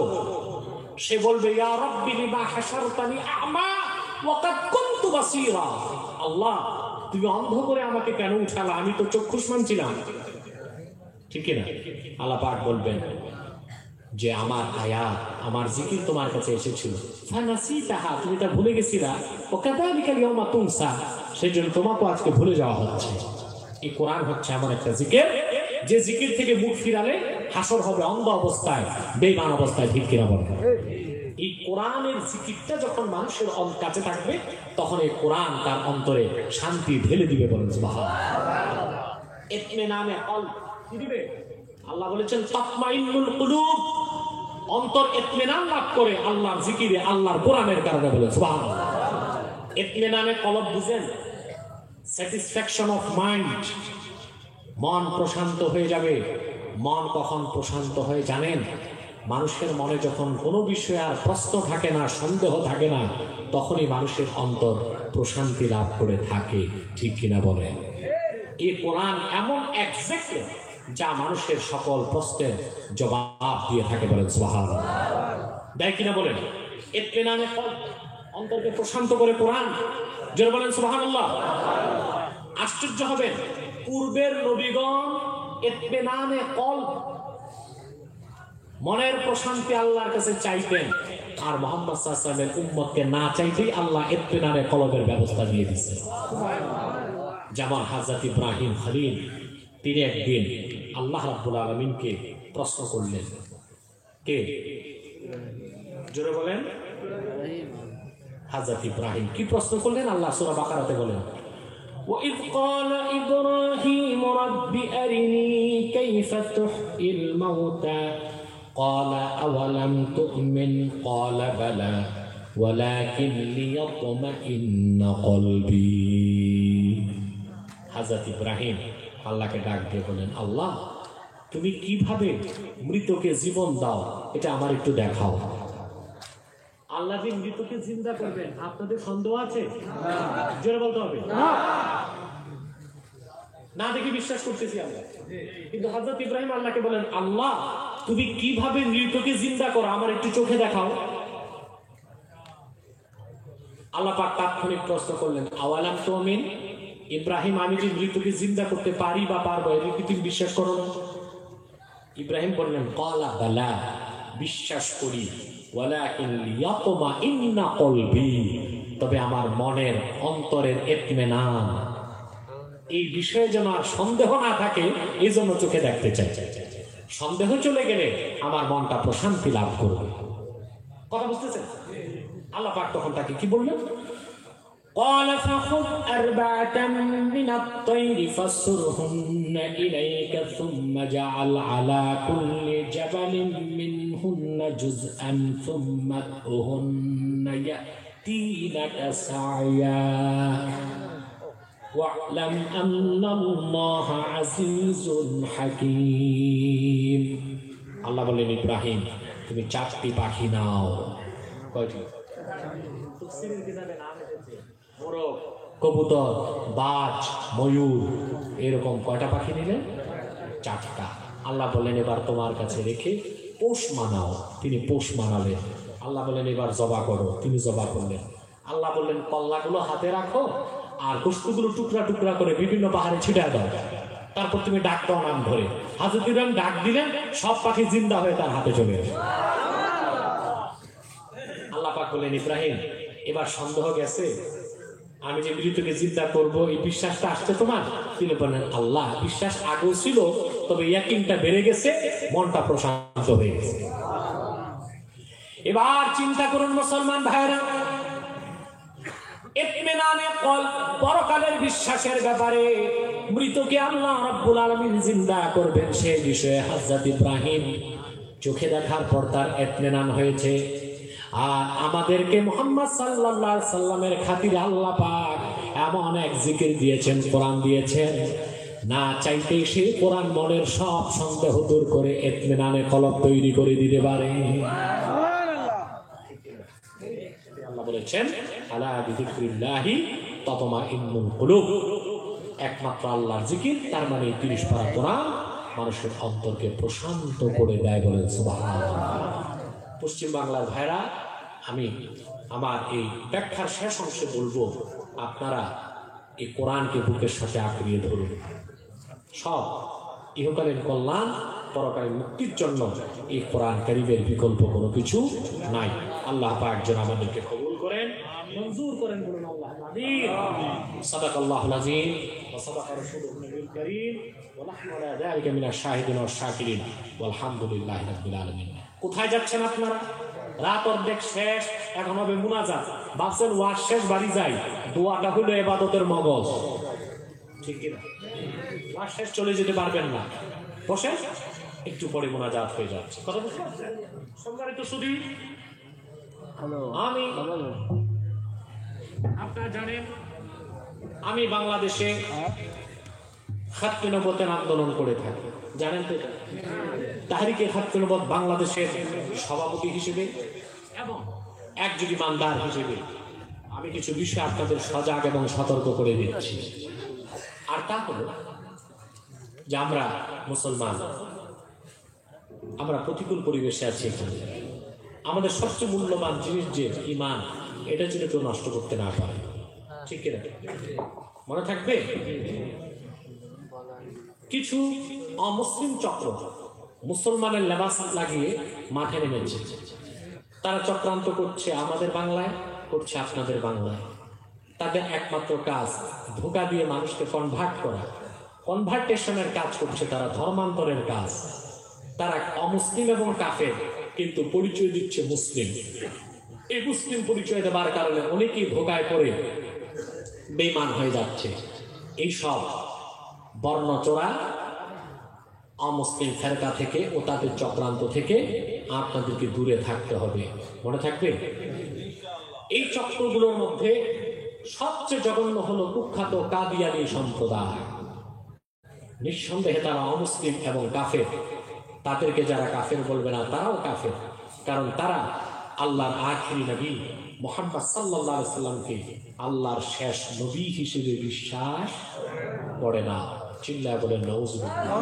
সে বলবে ইয়া রাব্বি লিমা হাশারতানি আ'মা ওয়া কাদ কুনতু বাসীরা। আল্লাহ তুমি অন্ধ করে আমাকে কেন উঠালা, আমি তো চক্ষুষ্মান ছিলাম। ঠিক না? আল্লাহ পাক বলবেন যে আমার আয়াত, আমার জিকির তোমার কাছে এসেছিল, ফানাসিতাহা, তুমি তা ভুলে গেছিলা, ওয়া কাযালিকা ইয়াউমা তুনসা, সেজন্য তোমাকে আজকে ভুলে যাওয়া হচ্ছে। এই কোরআন হচ্ছে এমন একটা জিকির, যে জিকির থেকে মুখ ফিরালে হাসর হবে অন্ধ অবস্থায়, বেঈমান অবস্থায়। ঠিক কিনা বলেন? এই কোরআনের জিকিরটা যখন মানুষের কাছে থাকবে, তখন এই কোরআন তার অন্তরে শান্তি ঢেলে দিবে। বলেন সুবহানাল্লাহ। ইতমিনানে কলব কি দিবে? আল্লাহ বলেছেন তাতমাইন্নুল কুলুব, অন্তর ইতমিনান লাভ করে আল্লাহর জিকিরে, আল্লাহর কোরআনের কারণে। বলেন সুবহানাল্লাহ। ইতমিনানে কলব বুঝেন? স্যাটিসফ্যাকশন অফ মাইন্ড, মন প্রশান্ত হয়ে যাবে। মন কখন প্রশান্ত হয়ে জানেন? মানুষের মনে যখন কোনো বিষয়ে আর প্রশ্ন থাকে না, সন্দেহ থাকে না, তখনই মানুষের অন্তর প্রশান্তি লাভ করে থাকে। ঠিক কিনা বলেন? এই কোরআন এমন এক্সাক্টলি যা মানুষের সকল প্রশ্নের জবাব দিয়ে থাকে। বলেন সুবহানাল্লাহ। দেয় কিনা বলেন? ইতমিনানে কলব, অন্তরকে প্রশান্ত করে কোরআন। যারা বলেন সুবহানাল্লাহ। আশ্চর্য হবেন, পূর্বের নবীগণ ইতমিনানে কলব, মনের প্রশান্তি আল্লাহর কাছে চাইতেন, আর মুহাম্মদ সাল্লাল্লাহু আলাইহি ওয়াসাল্লামের উম্মতকে না চাইতেই আল্লাহ ইতমিনানে কলবের ব্যবস্থা দিয়ে দিয়েছেন। যেমন হযরত ইব্রাহিম খলিল, তিনি একদিন আল্লাহ রাব্বুল আলামিনকে প্রশ্ন করলেন। কে? জোরে বলেন। হযরত ইব্রাহিম কি প্রশ্ন করলেন? আল্লাহ সূরা বাকারাতে বলেন وَإِذْ قَالَ إِبْرَاهِيمُ رَبِّ أَرِنِي كَيْفَ تُحْيِي الْمَوْتَى قَالَ أَوَلَمْ تُؤْمِنْ قَالَ بَلَى وَلَكِنْ لِيَطْمَئِنَّ قَلْبِي। হযরত ইব্রাহিম আল্লাহকে ডাক দিয়ে বলেন, আল্লাহ তুমি কিভাবে মৃতকে জীবন দাও, এটা আমার একটু দেখাও। আল্লাহ যে মৃতকে জিন্দা করবেন, আপনাদের সন্দেহ আছে? জোরে বলতে হবে। না দেখে বিশ্বাস করতেছি আমরা, কিন্তু হযরত ইব্রাহিম আল্লাহকে বলেন, আল্লাহ তুমি কিভাবে মৃতকে জিন্দা করো, আমার একটু চোখে দেখাও। আল্লাহ পাক তাৎক্ষণিক প্রশ্ন করলেন, আওয়ালাম তুমিন, ইব্রাহিম আমি যে মৃতকে জিন্দা করতে পারি বা পারবো, এটা কি তুমি বিশ্বাস করো না? ইব্রাহিম বললেন, ক্বালা বালা, বিশ্বাস করি, ওয়ালাকিন লিয়াতমাইন্না কলবি, তবে আমার মনের অন্তরের ইতমিনান, এই বিষয়ে যেন আর সন্দেহ না থাকে, এই জন্য চোখে দেখতে চাই। সন্দেহ চলে গেলে আমার মনটা প্রশান্তি লাভ করবে। কথা বুঝতেছেন? আল্লাহ পাক তখন তাকে কি বললেন? قال فخذ أربعة من الطير فصرهن إليك ثم اجعل على كل جبل منهن جزءا ثم ادعهن يهدينك سعيا واعلم أن الله عزيز حكيم আল্লাহ বললেন ইব্রাহিম তুমি 4টি পাখি নাও কয়টি তাফসীরের কিতাবে নাম এসেছে মোরগ কবুতর বাজ ময়ূর এরকম কয়টা পাখি নিলেন 4টা আল্লাহ বললেন এবার তোমার কাছে রেখে পোষ মানাও তিনি পোষ মানালেন আল্লাহ বললেন এবার জবা করো তিনি জবা করলেন আল্লাহ বললেন কল্লাগুলো হাতে রাখো আর গোশতগুলো টুকরা টুকরা করে বিভিন্ন পাহাড়ে ছিটিয়ে দাও তারপর তুমি ডাক দাও নাম ধরে হযরত ইব্রাহিম ডাক দিলেন সব পাখি জিন্দা হয়ে তার হাতে চলে এলো আল্লাহ পাক বললেন ইব্রাহিম এবার সন্দেহ গেছে আমি যে মৃতকে জিন্দা করব এই বিশ্বাসটা আসছে তোমার তিনি বলেন আল্লাহ বিশ্বাস আগেও ছিল তবে ইয়াকিনটা বেড়ে গেছে মনটা প্রশান্ত হয়ে গেছে এবার চিন্তা করুন মুসলমান ভাইরা ইতমিনানে কলব পরকালের বিশ্বাসের ব্যাপারে মৃতকে আল্লাহ রাব্বুল আলামিন জিন্দা করবেন সেই বিষয়ে হযরত ইব্রাহিম চোখে দেখার পর তার ইতমিনান হয়েছে আর আমাদেরকে মুহাম্মদ সাল্লাল্লাহু আলাইহি সাল্লামের খাতিরে আল্লাহ পাক এমন এক জিকির দিয়েছেন কোরআন দিয়েছেন না চাইতেই সেই কোরআন মনের সব সন্দেহ দূর করে ইতমিনানে কলব তৈরি করে দিতে পারে আল্লাহ বলেছেন আলা বিযিকরিল্লাহি তাতমাইন্নুল কুলুব একমাত্র আল্লাহর জিকির তার মানে 30 পারা কোরআন মানুষের অন্তরকে প্রশান্ত করে দেয় বলেন সুবহানাল্লাহ পশ্চিম বাংলার ভাইরা আমি আমার এই ব্যাখ্যার শেষ অংশে বলবো আপনারা এই কোরআনকে বুকের সাথে আঁকড়িয়ে ধরুন সব ইহকালীন কল্যাণ পরকালীন মুক্তির জন্য এই কোরআন কারীমের বিকল্প কোনো কিছু নাই আল্লাহ পাক যেন আমাদেরকে কবুল করেন মঞ্জুর করেন বলুন আল্লাহুম্মা আমিন সাদাকাল্লাহুল আযীম ওয়া সাদাকা রাসূলুহুল নবিয়্যুল কারীম ওয়া নাহনু আলা যালিকা মিনাশ শাহিদিন ওয়াশ শাকিরিন ওয়ালহামদুলিল্লাহি রাব্বিল আলামিন কোথায় যাচ্ছেন আপনারা রাত অর্ধেক শেষ এখন হবে মুনাজাত ভাবছেন ওয়াজ শেষ বাড়ি যাই দোয়াটা হলো ইবাদতের মগজ ঠিক কি না ওয়াজ শেষ চলে যেতে পারবেন না বসে একটু পরে মুনাজাত হয়ে যাচ্ছে কথা বুঝতে পারছেন সম্মানিত সুধী আমি আপনারা জানেন আমি বাংলাদেশে খাতমে নবুওয়াতের আন্দোলন করে থাকি জানেন তো এটা তাহরিকে খাতমে নবুওয়াত বাংলাদেশের সভাপতি হিসেবে এবং একজন ইমানদার হিসেবে আমি কিছু বিষয় আপনাদের সজাগ এবং সতর্ক করে দিচ্ছি আর তা হলো যে আমরা মুসলমান আমরা প্রতিকূল পরিবেশে আছি এখানে আমাদের সবচেয়ে মূল্যবান জিনিস যে ঈমান এটা যেন কেউ নষ্ট করতে না পারে ঠিক কিনা মনে থাকবে কিছু অমুসলিম চক্র মুসলমানের লেবাস লাগিয়ে মাঠে নেমেছে তারা চক্রান্ত করছে আমাদের বাংলায় করছে আপনাদের বাংলায় তাদের একমাত্র কাজ ধোঁকা দিয়ে মানুষকে কনভার্ট করা কনভার্টেশনের কাজ করছে তারা ধর্মান্তরের কাজ তারা অমুসলিম এবং কাফের কিন্তু পরিচয় দিচ্ছে মুসলিম এই মুসলিম পরিচয় দেওয়ার কারণে অনেকেই ধোঁকায় পড়ে বেঈমান হয়ে যাচ্ছে এই সব বর্ণচোরা অমুসলিম ফেরকা থেকে ও তাদের চক্রান্ত থেকে আপনাদেরকে দূরে থাকতে হবে মনে থাকবে এই চক্রগুলোর মধ্যে সবচেয়ে জঘন্য হলো কুখ্যাত কাদিয়ানী সম্প্রদায় নিঃসন্দেহে তারা অমুসলিম এবং কাফের তাদেরকে যারা কাফের বলবে না তারাও কাফের কারণ তারা আল্লাহর আখিরি নবী মুহাম্মদ সাল্লাল্লাহু আলাইহি সাল্লামকে আল্লাহর শেষ নবী হিসেবে বিশ্বাস করে না চিল্লায় বলেন নাউযুবিল্লাহ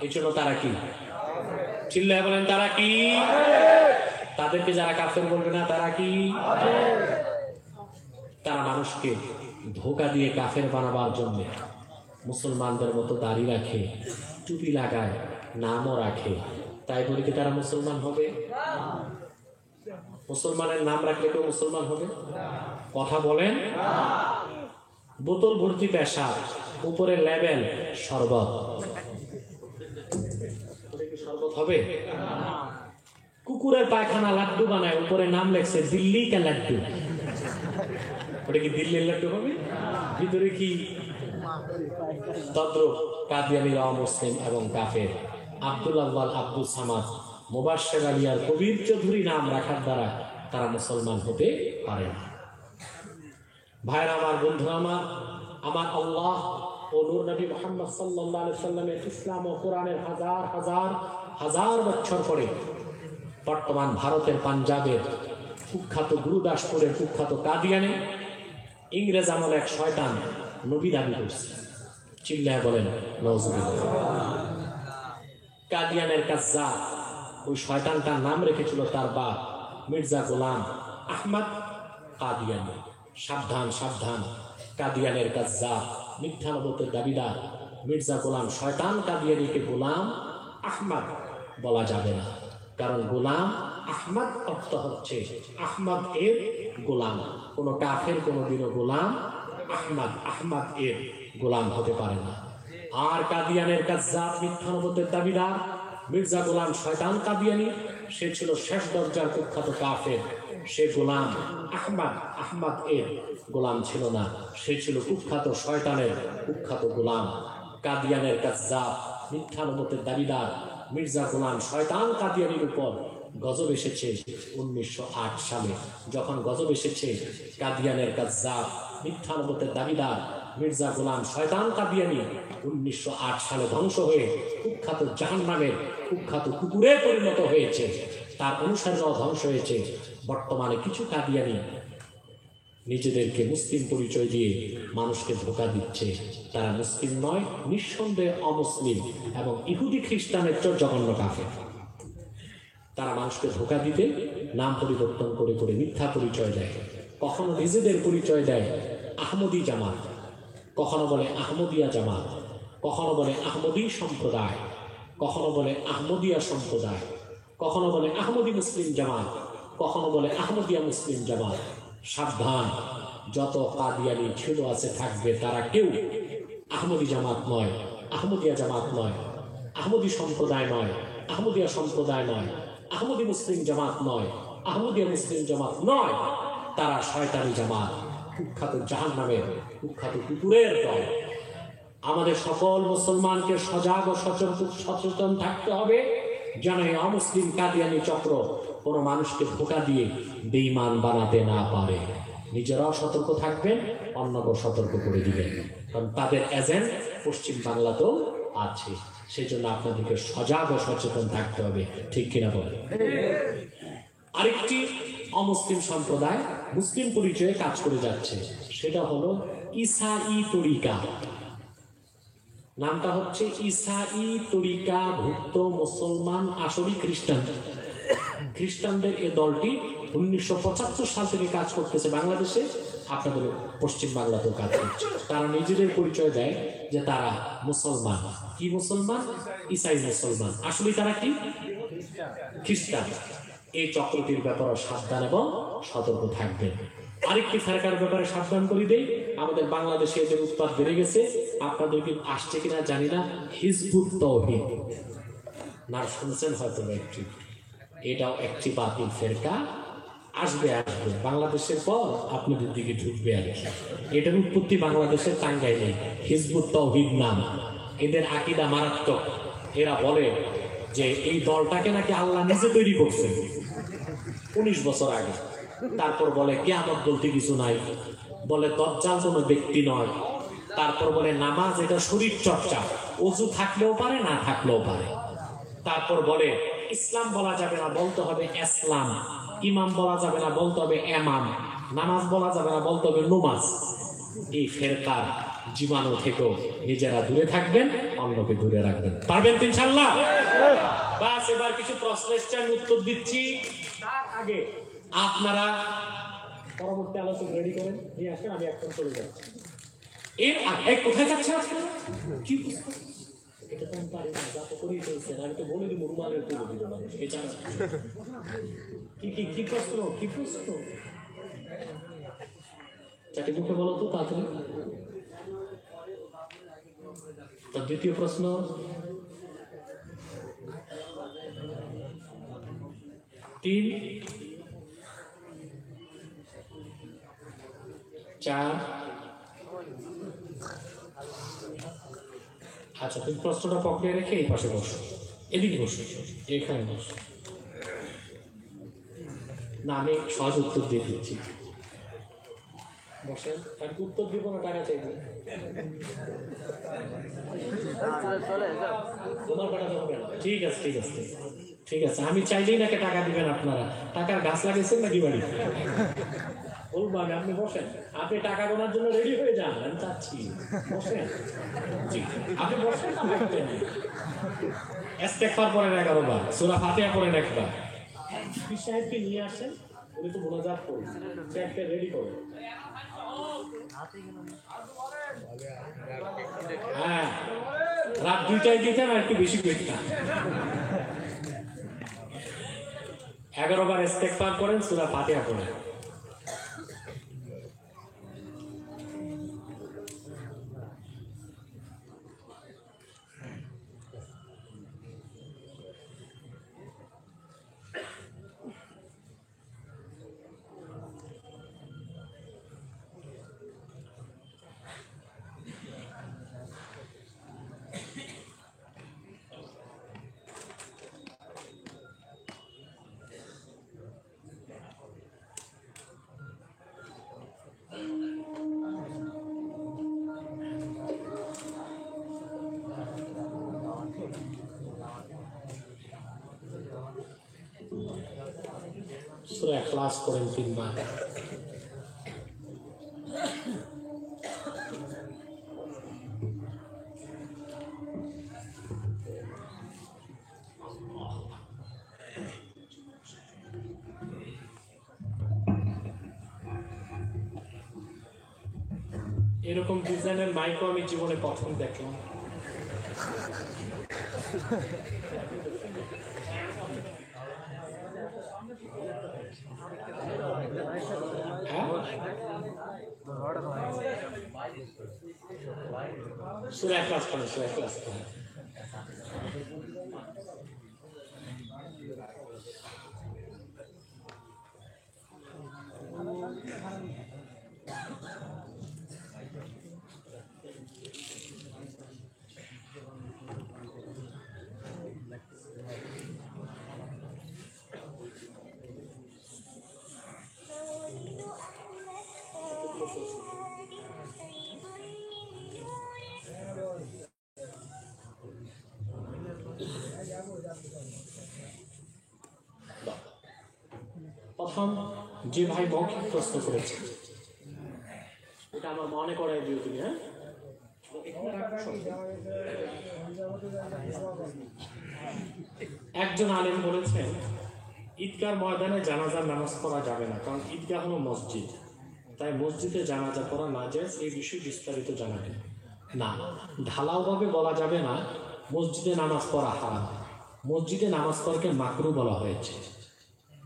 এই জন্য তারা কি চিল্লায় বলেন তারা কি তাদেরকে যারা কাফের বলবে না তারা কি তারা মানুষকে ধোঁকা দিয়ে কাফের বানাবার জন্য মুসলমানদের মতো দাড়ি রাখে টুপি লাগায় নামও রাখে তাই বলে কি তারা মুসলমান হবে মুসলমানের নাম রাখলে কেউ মুসলমান হবে কথা বলেন বোতল ভর্তি পেশাব উপরে লেবেল শরবত শরবত হবে কুকুরের পায়খানা লাড্ডু বানায় উপরে নাম লেখছে দিল্লি কা লাড্ডু ওটা কি দিল্লির লাড্ডু হবে ভিতরে কি তদ্রুপ কাদিয়ানীরা মুসলিম এবং কাফের আব্দুল আব্বাল আব্দুল সামাদ মুবাশশির আলী আর কবির চৌধুরী নাম রাখার দ্বারা তারা মুসলমান হতে পারে না। ভাইরা আমার, বন্ধুরা আমার, আমার আল্লাহ ও নূর নবী মুহাম্মদ সাল্লাল্লাহু আলাইহি সাল্লামের ইসলাম ও কোরআনের হাজার হাজার হাজার বছর পরে বর্তমান ভারতের পাঞ্জাবের কুখ্যাত গুরুদাসপুরের কুখ্যাত কাদিয়ানে ইংরেজ আমলে এক শয়তান নবী দাবি করছে। চিল্লায় বলেন নাউজুবিল্লাহ। কাদিয়ানের কাজ্জাব, ওই শয়তানটার নাম রেখেছিল তার বাপ মির্জা গোলাম আহমদ কাদিয়ানি। সাবধান সাবধান, কাদিয়ানের কাজ্জাব, মিথ্যা নবুয়তের দাবিদার মির্জা গোলাম শয়তান কাদিয়ানিকে গোলাম আহমদ বলা যাবে না, কারণ গোলাম আহমদ অর্থ হচ্ছে আহমদ এর গোলাম। কোন কাফের কোনদিনও গোলাম আহমদ এর গোলাম হতে পারে না। আর কাদিয়ানের কাজ্জাব মিথ্যা নবুয়তের দাবিদার মির্জা গোলাম শয়তান কাদিয়ানি, সে ছিল শেষ দরজার কুখ্যাত কাফের। সে গোলাম আহমদ এর গোলাম ছিল না, সে ছিল কুখ্যাত শয়তানের কুখ্যাত গোলাম। কাদিয়ানের কাজ্জাব মিথ্যা নবুয়তের দাবিদার মির্জা গোলাম শয়তান কাদিয়ানির উপর গজব এসেছে 1908 সালে। যখন গজব এসেছে, কাদিয়ানের কাজ্জাব মিথ্যা নবুয়তের দাবিদার মির্জা গোলাম শয়তান কাদিয়ানি 1908 সালে ধ্বংস হয়ে কুখ্যাত জাহান্নামের কুখ্যাত কুকুরে পরিণত হয়েছে। তার অনুসারীরাও ধ্বংস হয়েছে। বর্তমানে কিছু কাদিয়ানি নিজেদেরকে মুসলিম পরিচয় দিয়ে মানুষকে ধোঁকা দিচ্ছে। তারা মুসলিম নয়, নিঃসন্দেহে অমুসলিম এবং ইহুদি খ্রিস্টানের চেয়ে জঘন্য কাফের। তারা মানুষকে ধোঁকা দিতে নাম পরিবর্তন করে করে মিথ্যা পরিচয় দেয়। কখনো নিজেদের পরিচয় দেয় আহমদী জামাত, কখনো বলে আহমদিয়া জামাত, কখনো বলে আহমদী সম্প্রদায়, কখনো বলে আহমদিয়া সম্প্রদায়, কখনো বলে আহমদী মুসলিম জামাত, কখনো বলে আহমদিয়া মুসলিম জামাত। সাবধান, যত কাদিয়ানি ছিল আছে থাকবে, তারা কেউ আহমদী জামাত নয়, আহমদিয়া জামাত নয়, আহমদী সম্প্রদায় নয়, আহমদিয়া সম্প্রদায় নয়, আহমদী মুসলিম জামাত নয়, আহমদিয়া মুসলিম জামাত নয়। তারা শয়তানি জামাত, কুখ্যাত জাহান্নামের কুখ্যাত কুকুরের দল। আমাদের সকল মুসলমানকে সজাগ ও সচেতন থাকতে হবে, যেন এই অমুসলিম কাদিয়ানি চক্র কোনো মানুষকে ধোঁকা দিয়ে বেঈমান বানাতে না পারে। নিজেরাও সতর্ক থাকবেন, অন্যকেও সতর্ক করে দিবেন, কারণ তাদের এজেন্ট পশ্চিম বাংলাতেও আছে। সেই জন্য আপনাদেরকে সজাগ ও সচেতন থাকতে হবে, ঠিক কিনা বলেন? আরেকটি অমুসলিম সম্প্রদায় মুসলিম পরিচয়ে কাজ করে যাচ্ছে, সেটা হলো ইসাই তরিকা। নামটা হচ্ছে ইসাই তরিকা ভুক্ত মুসলমান, আসলে খ্রিস্টানদের এই দলটি 1975 সাল থেকে কাজ করতেছে বাংলাদেশে, আপনাদের পশ্চিম বাংলাতেও কাজ করছে। তারা নিজেদের পরিচয় দেয় যে তারা মুসলমান। কি মুসলমান? ইসাই মুসলমান। আসলে তারা কি? খ্রিস্টান। এই চক্রটির ব্যাপারে সাবধান এবং সতর্ক থাকবেন। আরেকটি ফেরকার ব্যাপারে সাবধান করে দেই, আমাদের বাংলাদেশে এদের উৎপাদ বেড়ে গেছে। আপনাদের কি আসছে কিনা জানি না, হিজবুত তাওহীদ না শুনছেন হয়তো একটি। এটাও একটি বাতিল ফেরকা, আসবে বাংলাদেশের পর আপনাদের দিকে ঢুকবে আর কি। এটার উৎপত্তি বাংলাদেশের টাঙ্গাইলে নেই, হিজবুত তাওহীদ নাম। এদের আকীদা মারাত্মক। এরা বলে যে এই দলটাকে নাকি আল্লাহ নিজে তৈরি করছেন 19 বছর আগে। তারপর বলে কিয়ামত বলতে কিছু নাই, বলে দজ্জাল কোনো ব্যক্তি নয়। তারপর বলে নামাজ এটা শরীর চর্চা, ওযু থাকলেও পারে না থাকলেও পারে। তারপর বলে ইসলাম বলা যাবে না, বলতে হবে ইসলাম। ইমাম বলা যাবে না, বলতে হবে এমাম। নামাজ বলা যাবে না, বলতে হবে নমাজ। এই ফেরকার জীবাণু থেকেও নিজেরা দূরে থাকবেন, অন্যকে দূরে রাখবেন। পারবেন তো ইনশাআল্লাহ? বাস, এবার কিছু প্রশ্ন এসছে, আমি উত্তর দিচ্ছি। তার আগে আপনারা পরবর্তী আলোচনা রেডি করেন, নিয়ে আসেন, আমি এখন চলে যাচ্ছি। এর আগে কোথায় যাচ্ছে আপনারা? কি এটা তো পারি না, যা তো করেই চলছেন। আমি তো বলে দিব রুমালের তুলে দিব মানুষ, এছাড়া কি প্রশ্ন? কি প্রশ্ন? চারটি মুখে বলো তো তাড়াতাড়ি। তার দ্বিতীয় প্রশ্ন, তিন, 4। আচ্ছা, তুমি প্রশ্নটা পকেটে রেখে এই পাশে বসো, এদিকে বসো, এখানে বসো। না, আমি সহজ উত্তর দিয়ে দিচ্ছি। বসেন, আর উত্তর দিব না টাকা চাইবে, তোমার পাঠাতে হবে না। ঠিক আছে ঠিক আছে ঠিক আছে, আমি চাইলেই নাকি টাকা দিবেন আপনারা? টাকার গাছ লাগিয়েছেন নাকি বাড়ি? বলবেন আপনি বসেন, আপনি টাকা গোনার জন্য রেডি হয়ে যান, আমি চাচ্ছি বসেন। জি আপনি বসেন, ইস্তেগফার পড়েন 11 বার, সূরা ফাতিহা পড়েন একবার। পীর সাহেবকে নিয়ে আসেন, উনি তো মোনাজাত করেন, চেকটা রেডি করেন। হ্যাঁ, রাত 2টায় দিতেন আর একটু বেশি পেতাম। 11 বার ইস্তেগফার করেন, সূরা ফাতিহা পড়েন। সূরা ইখলাস করেন 3 বার। এরকম ডিজাইনের মাইকও আমি জীবনে প্রথম দেখলাম। সূরা ইখলাস পড়েন, সূরা ইখলাস পড়েন। প্রথম যে ভাই মৌখিক প্রশ্ন করেছে, এটা আমার মনে করাই দিও তুমি। হ্যাঁ, একজন আলেম বলেছেন ঈদগাহ ময়দানে জানাজার নামাজ পড়া যাবে না, কারণ ঈদগাহ হলো মসজিদ, তাই মসজিদে জানাজা পড়া না যায়। এই বিষয়ে বিস্তারিত জানাবেন। না, ঢালাওভাবে বলা যাবে না মসজিদে নামাজ পড়া হারাম। মসজিদে নামাজ পড়াকে মাকরু বলা হয়েছে।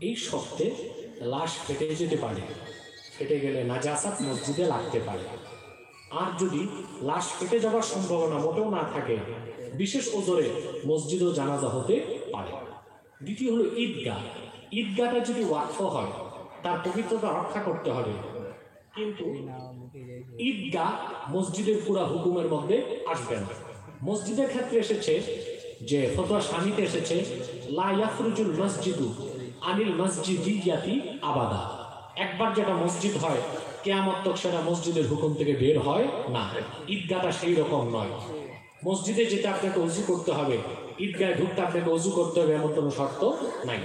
এই শর্তে লাশ ফেটে যেতে পারে, ফেটে গেলে নাজাসাত মসজিদে লাগতে পারে। আর যদি লাশ ফেটে যাওয়ার সম্ভাবনা মোটেও না থাকে, বিশেষ ওজরে মসজিদেও জানাজা হতে পারে। দ্বিতীয় হলো ঈদগাহ। ঈদগাহটা যদি ওয়াকফ হয়, তার পবিত্রতা রক্ষা করতে হবে, কিন্তু ঈদগাহ মসজিদের পুরা হুকুমের মধ্যে আসবে না। মসজিদের ক্ষেত্রে এসেছে যে ফতোয়া স্বামীতে এসেছে লা ইয়াখরুজুল মসজিদু আনিল মসজিদিয়াতি আবাদা। একবার যেটা মসজিদ হয়, কিয়ামত তক সেটা মসজিদের হুকুম থেকে বের হয় না। ঈদগাহটা সেই রকম নয়। মসজিদে যেটা আপনাকে ওযু করতে হবে, ঈদগাহে ঢুকতে আপনাকে ওযু করতে হবে এমন কোনো শর্ত নাই।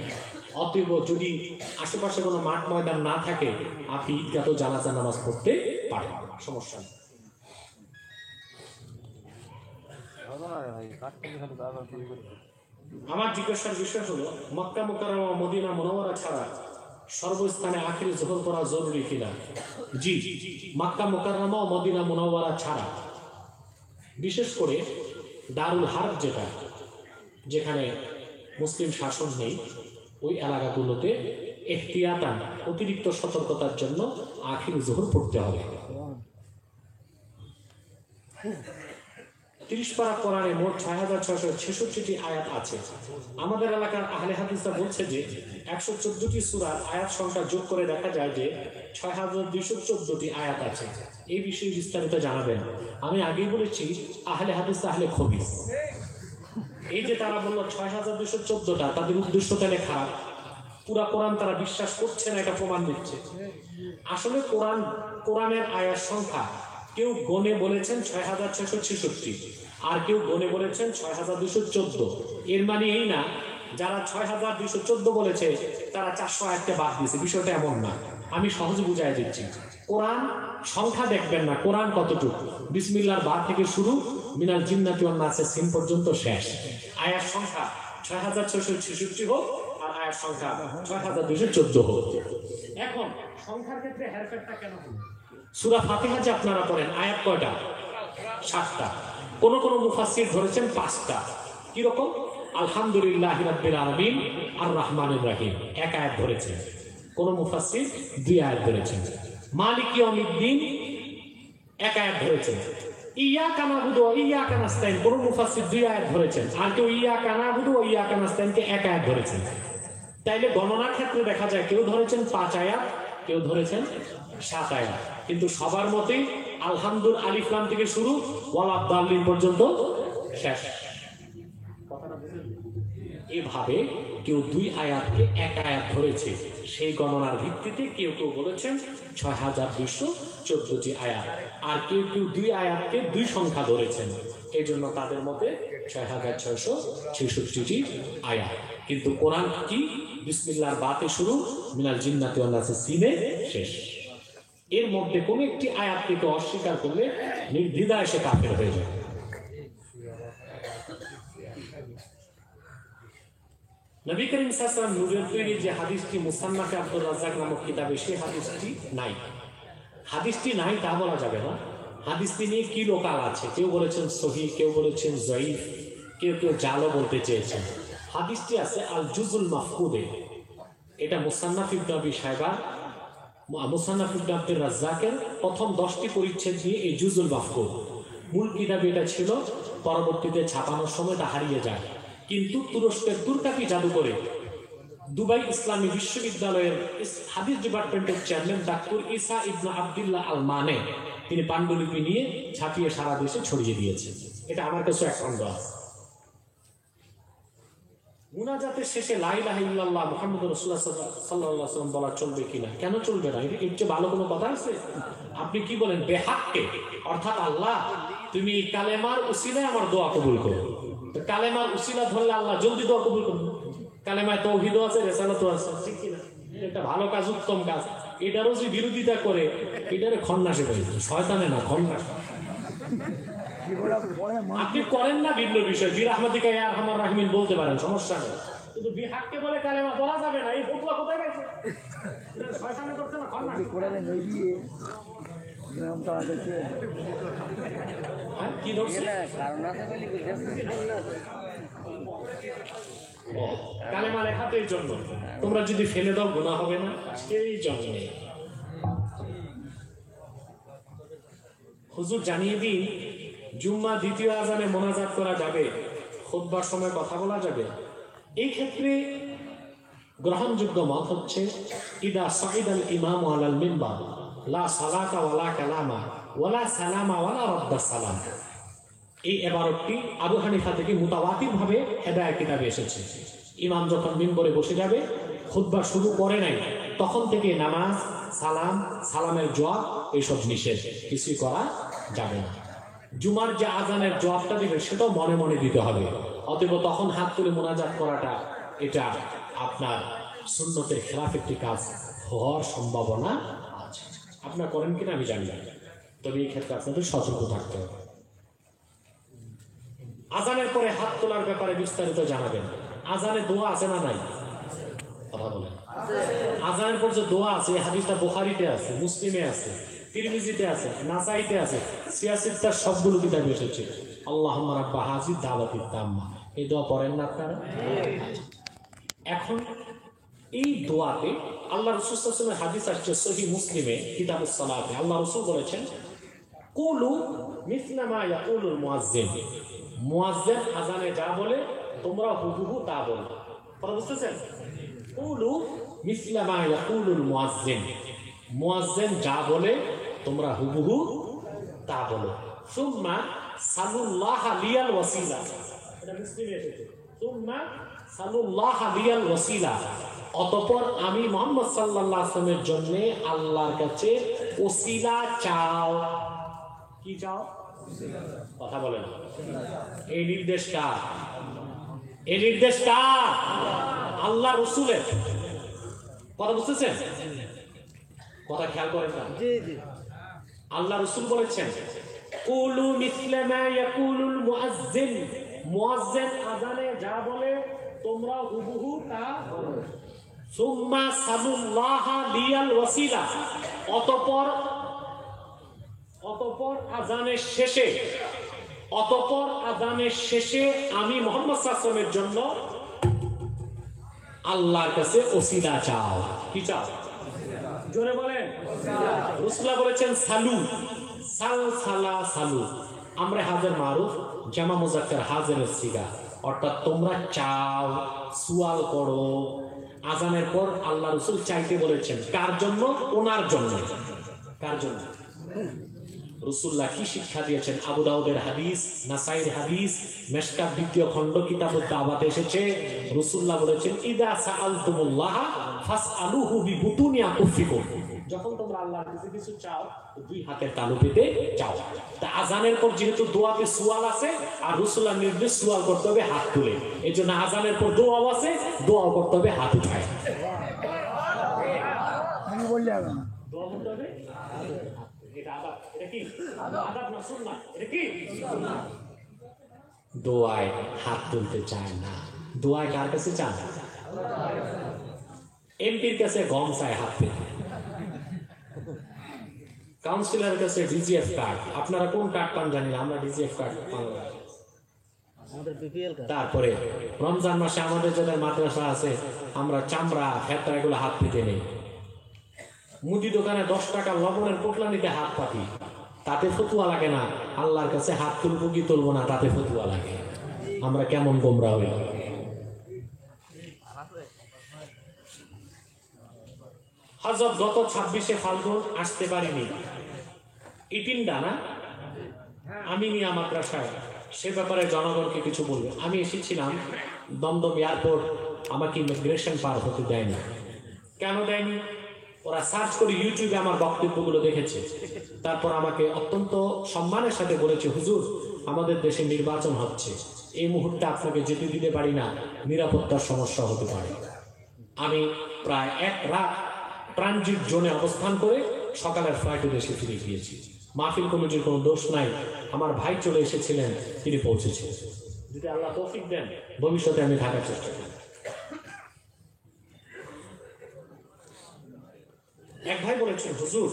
অতএব যদি আশেপাশে কোনো মাঠ ময়দান না থাকে, আপনি ঈদগাহেও জানাজা নামাজ পড়তে পারেন, সমস্যা নেই। আমার জিজ্ঞাসার বিষয় হলো মক্কা মুকাররমা ও মদিনা মুনাওয়ারা ছাড়া সর্বস্থানে আখিরি যোহর করা জরুরি কিনা? জি, মক্কা মুকাররমা ও মদিনা মুনাওয়ারা ছাড়া, বিশেষ করে দারুল হারব যেটা, যেখানে মুসলিম শাসন নেই, ওই এলাকাগুলোতে ইহতিয়াতান, অতিরিক্ত সতর্কতার জন্য আখিরি যোহর পড়তে হবে। 30 পারা কোরআনে মোট 6666টি আয়াত আছে। আমাদের এলাকার আহলে হাদিসরা বলছে যে 114টি সূরার আয়াত সংখ্যা যোগ করে দেখা যায় যে 6214টি আয়াত আছে। এই বিষয়ে বিস্তারিত জানাবেন। আমি আগেই বলেছি আহলে হাদিস আহলে খবিস। এই যে তারা বলল 6214টা, তাদের উদ্দেশ্য তাহলে খারাপ। পুরা কোরআন তারা বিশ্বাস করছে না, এটা প্রমাণ দিচ্ছে। আসলে কোরআনের আয়ার সংখ্যা কেউ গণে বলেছেন ৬,৬৬৬, আর কেউ গণে বলেছেন ৬,২১৪। এর মানে এই না যারা ৬,২১৪ বলেছে তারা ৪০০ আয়াতকে বাদ দিয়েছে, বিষয়টা এমন না। আমি সহজে বুঝাই দিচ্ছি। কোরআন সংখ্যা দেখবেন না, কোরআন কতটুকু। বিসমিল্লাহর বা থেকে শুরু, মিনাল জিন্নাতি ওয়ান নাসের সিন পর্যন্ত শেষ। আয়ার সংখ্যা ৬,৬৬৬ হোক আর আয়ার সংখ্যা ৬,২১৪ হোক। এখন সংখ্যার ক্ষেত্রে হেরফেরটা কেন হলো? সূরা ফাতিহা যে আপনারা পড়েন, আয়াত কয়টা? 7টা। কোন কোন মুফাসসির ধরেছেন 5টা। কি রকম? আলহামদুলিল্লাহি রাব্বিল আলামিন আর রহমানির রহিম এক আয়াত ধরেছেন, কোন মুফাসসির 2 আয়াত ধরেছেন। মালিক ইয়াউমিদ্দিন এক আয়াত ধরেছেন। ইয়াকা নাবুদু ওয়া ইয়াকা নাস্তাইন কোন মুফাসসির 2 আয়াত ধরেছেন, আর কেউ ইয়াকা নাবুদু ওয়া ইয়াকা নাস্তাইনকে এক আয়াত ধরেছেন। তাইলে গণনার ক্ষেত্রে দেখা যায় কেউ ধরেছেন 5 আয়াত, কেউ ধরেছেন 7 আয়াত, কিন্তু সবার মতে আলহামদুল আলিফ লাম থেকে শুরু ওয়ালাদ দাল্লিন পর্যন্ত শেষ। এভাবে কেউ 2 আয়াতকে এক আয়াত ধরেছে, সেই গণনার ভিত্তিতে কেউ কেউ বলেছেন ৬,২১৪টি আয়াত, আর কেউ কেউ 2 আয়াতকে 2 সংখ্যা ধরেছেন, এই জন্য তাদের মতে ৬,৬৬৬টি আয়াত। কিন্তু কোরআন কি? বিসমিল্লাহর বাতে শুরু, মিনাল জিন্নাতি ওয়ান নাসের সিনে শেষ। এর মধ্যে কোন একটি আয়াতকে অস্বীকার করলে নির্দ্বিধায় সে কাফের হয়ে যাবে। নবী করিম সাল্লাল্লাহু আলাইহি ওয়াসাল্লাম নূরের তৈরি যে হাদিসটি মুসান্নাফে আব্দুর রাজ্জাক নামক কিতাবে, সেই হাদিসটি নাই। হাদিসটি নাই তা বলা যাবে না। হাদিসটি নিয়ে কি লোকাল আছে, কেউ বলেছেন সহিহ, কেউ বলেছেন জয়ীফ, কেউ কেউ জালও বলতে চেয়েছেন। হাদিসটি আছে আল জুজুল মাফকুদে, এটা মুসান্নাফ ইবনে আবি শায়বা, মুসান্নাফ ইবনে আব্দুর রাজ্জাকের প্রথম 10টি পরিচ্ছেদ নিয়ে এই জুজুল মাফকুদ। মূল কিতাবে এটা ছিল, পরবর্তীতে ছাপানোর সময় তা হারিয়ে যায়। কিন্তু তুরস্কের তুর্কাকি জাদুঘরে দুবাই ইসলামী বিশ্ববিদ্যালয়ের হাদিস ডিপার্টমেন্টের চেয়ারম্যান ডাক্তার ঈসা ইবনে আব্দুল্লাহ আল মানে তিনি পাণ্ডুলিপি নিয়ে ছাপিয়ে সারা দেশে ছড়িয়ে দিয়েছেন। এটা আমার কাছে এক খণ্ড আছে। মুনাজাতের শেষে লা ইলাহা ইল্লাল্লাহ মুহাম্মাদুর রাসূলুল্লাহ সাল্লাল্লাহু আলাইহি ওয়াসাল্লাম বলা চলবে কিনা? কেন চলবে না? এর চেয়ে ভালো কোনো কথা আছে? আপনি কি বলেন? বেহাক্কে, অর্থাৎ আল্লাহ তুমি কালেমার উসিলায় আমার দোয়া কবুল করো। কালেমার উসিলা ধরলে আল্লাহ জলদি দোয়া কবুল করবে। কালেমায় তাওহীদও আছে, রিসালাতও আছে, ঠিক কি না? এটা ভালো কাজ, উত্তম কাজ। এটারও যে বিরোধিতা করে, এটারে খন্নাসে বলে, শয়তানে না, খন্নাস। আপনি করেন না ভিন্ন বিষয়, বিরহমাতিকা ইয়া আরহামার রাহিমিন বলতে পারেন, সমস্যা নেই, কিন্তু বিহাক্কে বলে কালেমা বলা যাবে না, এই ফতোয়া কোথায় গেছে? শয়তানে করতে না, খন্নাস করে দেন। ওই দিয়ে নামটা আছে কি ধরছে কারণ আছে বলি কালেমা লেখাতে এই জন্য, তোমরা যদি ফেলে দাও গুনাহ হবে না, সেই জন্য। হুজুর জানিয়ে দিন, জুম্মা দ্বিতীয় আজানে মোনাজাত করা যাবে, খুতবার সময় কথা বলা যাবে? এই ক্ষেত্রে গ্রহণযোগ্য মত হচ্ছে ইদা সাইদাল ইমামু আলাল মিম্বার লা সালাতা ওয়ালা কালামা ওয়ালা সালামা ওয়ালা রাদ্দাস সালাম। এই ইবারতটি আবু হানিফা থেকে মুতাওয়াতির ভাবে হেদায়েত কিতাবে এসেছে। ইমাম যখন মিম্বরে বসে যাবে, খুতবা শুরু করে নাই, তখন থেকে নামাজ, সালাম, সালামের জবাব এইসব নিষেধ, কিছুই করা যাবে না। জুমার যে আজানের জবাবটা দিবে সেটাও মনে মনে দিতে হবে। অতএব তখন হাত তুলে মোনাজাত করাটা এটা আপনার সুন্নতের খেলাফ একটি কাজ হওয়ার সম্ভাবনা আছে। আপনারা করেন কিনা আমি জানি না, তবে এই ক্ষেত্রে আপনাদের সতর্ক থাকতে হবে। আজানের পরে হাত তোলার ব্যাপারে বিস্তারিত জানাবেন। আজানে দোয়া আছে না নাই? কথা বলেন। আজানের পর যে দোয়া আছে, এই হাদিসটা বুখারীতে আছে, মুসলিমে আছে, তিরমিজিতে আছে, নাসাইতে আছে, সিয়াসিত্তার সবগুলো কিতাবে এসেছে। আল্লাহুম্মা রাব্বা হাযিহি দাওয়াতিত তাম্মা, এই দোয়া পড়েন না আপনারা? এখন এই দোয়াতে আল্লাহ রাসূল সাল্লাল্লাহু আলাইহি ওয়াসাল্লাম হাদিস আসছে সহিহ মুসলিমে কিতাবুস সালাতে, আল্লাহ রাসূল বলেছেন কুলু মিসলা মা ইয়াকুলুল মুয়াজ্জিন, মুয়াজ্জিন আজানে যা বলে তোমরা হুবহু তা বলো। কথা বুঝতেছেন? কুলু মিসলা মা ইয়াকুলুল মুয়াজ্জিন, মুয়াজ্জিন যা বলে তোমরা হুবহু তা বলো। সুম্মা সাল্লাল্লাহু লিয়াল ওয়াসিলা, এটা মুসলিমে এসেছে। সুম্মা সাল্লাল্লাহু লিয়াল ওয়াসিলা, অতঃপর আমি মুহাম্মদ সাল্লাল্লাহু আলাইহি ওয়াসাল্লামের জন্য আল্লাহর কাছে ওসিলা চাও। কি চাও? কথা বলেন। এই নির্দেশ কার? এই নির্দেশ কার? আল্লাহ রাসূলের। কথা বুঝতেছেন? কথা খেয়াল করেন না? জি জি। আল্লাহ রাসূল বলেছেন কুলু মিসলা মা ইয়াকুলুল মুয়াজ্জিন, মুয়াজ্জিন আযানে যা বলে তোমরা হুবহু তা বলো। সুম্মা সালুল্লাহা লিয়াল ওয়াসিলা, অতঃপর আযানের শেষে আমি মুহাম্মদ সাল্লাল্লাহু আলাইহি ওয়াসাল্লামের জন্য আল্লাহর কাছে ওসিলা চাও। কি চাও? জোরে বলেন। রাসূলুল্লাহ বলেছেন সালু, সালু। আমরা হাজার মারুফ জামা মুযাক্কার হাজিরের সিগা, অর্থাৎ তোমরা চাও, সুয়াল করো। আজানের পর আল্লাহ রাসূল চাইতে বলেছেন কার জন্য? ওনার জন্য। কার জন্য? রাসূলুল্লাহ কি শিক্ষা দিয়েছেন? আবু দাউদের হাদিস, নাসাইর হাদিস, মিশকাত দ্বিতীয় খণ্ড কিতাবুত দাওয়াতে এসেছে। রাসূলুল্লাহ বলেছেন ইদা সাআলতুমুল্লাহ ফাসআলুহু বিবুতুনি আকুফিকুম, যখন তোমরা আল্লাহর কাছে কিছু চাও দুই হাতের তালু পেতে চাও। তা আজানের পর যেহেতু দোয়াতে সুয়াল আছে আর রাসূলুল্লাহ নির্দেশ সুয়াল করতে হবে হাত তুলে, এজন্য আজানের পর দোয়াও আছে, দোয়াও করতে হবে হাত উঠায়। আমি বললাম দোয়া করতে হবে, এটা আদাব। এটা কি আদাব না সুন্নাহ? এটা কি সুন্নাহ। দোয়ায় হাত তুলতে চায় না। দোয়ায় কার কাছে চান? এমপির কাছে গম চায় হাত পেতে, কাউন্সিলরের কাছে ডিজিএফ কার্ড। আপনারা কোন কার্ড পান জানি না, আমরা ডিজিএফ কার্ড পান। তারপরে রমজান মাসে আমাদের যাদের মাদ্রাসা আছে আমরা চামড়া ফেতরা এগুলো হাত পেতে নেই। মুদি দোকানে 10 টাকা লবণের পোটলা নিতে হাত পাতি, তাতে ফতুয়া লাগে না। আল্লাহর কাছে হাত তুলবো কি তুলবো না তাতে ফতুয়া লাগে। আমরা কেমন গোমরা হই। হযরত গত 26শে ফাল্গুন আসতে পারিনি, ইটিন্ডা না আমি মিয়া মাদ্রাসায়, সে ব্যাপারে জনগণকে কিছু বলবো। আমি এসেছিলাম দমদম এয়ারপোর্ট, আমাকে ইমিগ্রেশন পার হতে দেয়নি। কেন দেয়নি? ওরা সার্চ করে ইউটিউবে আমার বক্তব্যগুলো দেখেছে। তারপর আমাকে অত্যন্ত সম্মানের সাথে বলেছে হুজুর আমাদের দেশে নির্বাচন হচ্ছে, এই মুহূর্তে আপনাকে যেতে দিতে পারি না, নিরাপত্তার সমস্যা হতে পারে। আমি প্রায় 1 রাত ট্রানজিট জোনে অবস্থান করে সকালের ফ্লাইটে দেশে ফিরে গিয়েছি। মাহফিল কমিটির কোনো দোষ নাই, আমার ভাই চলে এসেছিলেন, তিনি পৌঁছেছিলেন। যদি আল্লাহ তৌফিক দেন ভবিষ্যতে আমি থাকার চেষ্টা করি। এক ভাই বলেছেন হুজুর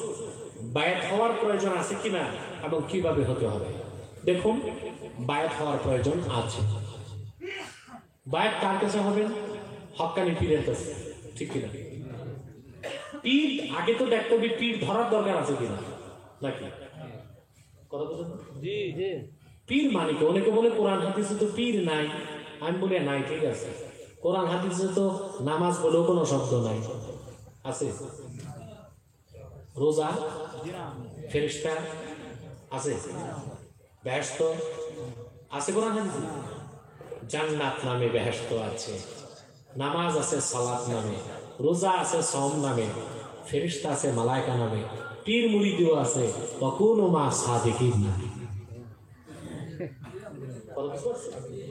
বায়াত হওয়ার প্রয়োজন আছে কিনা এবং কিভাবে হতে হবে। দেখুন বায়াত হওয়ার প্রয়োজন আছে। বায়াত কার কাছে হবেন? হক্কানি পীরের কাছে, ঠিক কিনা? পীর আগে তো দেখতে হবে পীর ধরার দরকার আছে কিনা, নাকি? কথা বলছেন? জি জি। পীর মানে কি? অনেকে বলে কোরআন হাদিসে তো পীর নাই। আমি বলি নাই, ঠিক আছে, কোরআন হাদিসে তো নামাজ বলেও কোনো শব্দ নাই। আছে? রোজা, ফেরেশতা আছে, বেহেশত আছে কোরআন হাদিসে? জান্নাত নামে বেহেশত আছে, নামাজ আছে সালাত নামে, রোজা আছে সওম নামে, ফেরেশতা আছে মালায়েকা নামে, পীর মুরিদিও আছে তকুনু মা সাদিকিন নামে।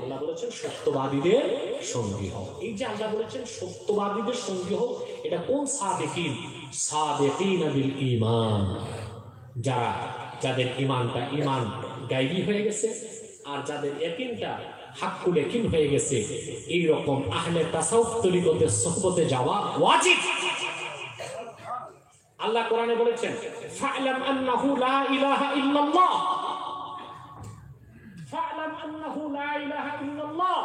আল্লাহ বলেছেন সত্যবাদীদের সঙ্গী হও। এই যে আল্লাহ বলেছেন সত্যবাদীদের সঙ্গী হও, এটা কোন সাদিকিন? সাদিকিন বিল ঈমান, যাদের ঈমান গায়বী হয়ে গেছে আর যাদের ইয়াকিনটা হাক্কুল ইয়াকিন হয়ে গেছে, এই রকম আহলে তাসাউফ তরিকতের সুহবতে যাওয়া ওয়াজিব। আল্লাহ কোরআনে বলেছেন ফা'লাম আন্নাহু লা ইলাহা ইল্লাল্লাহ, ফা'লাম আন্নাহু লা ইলাহা ইল্লাল্লাহ।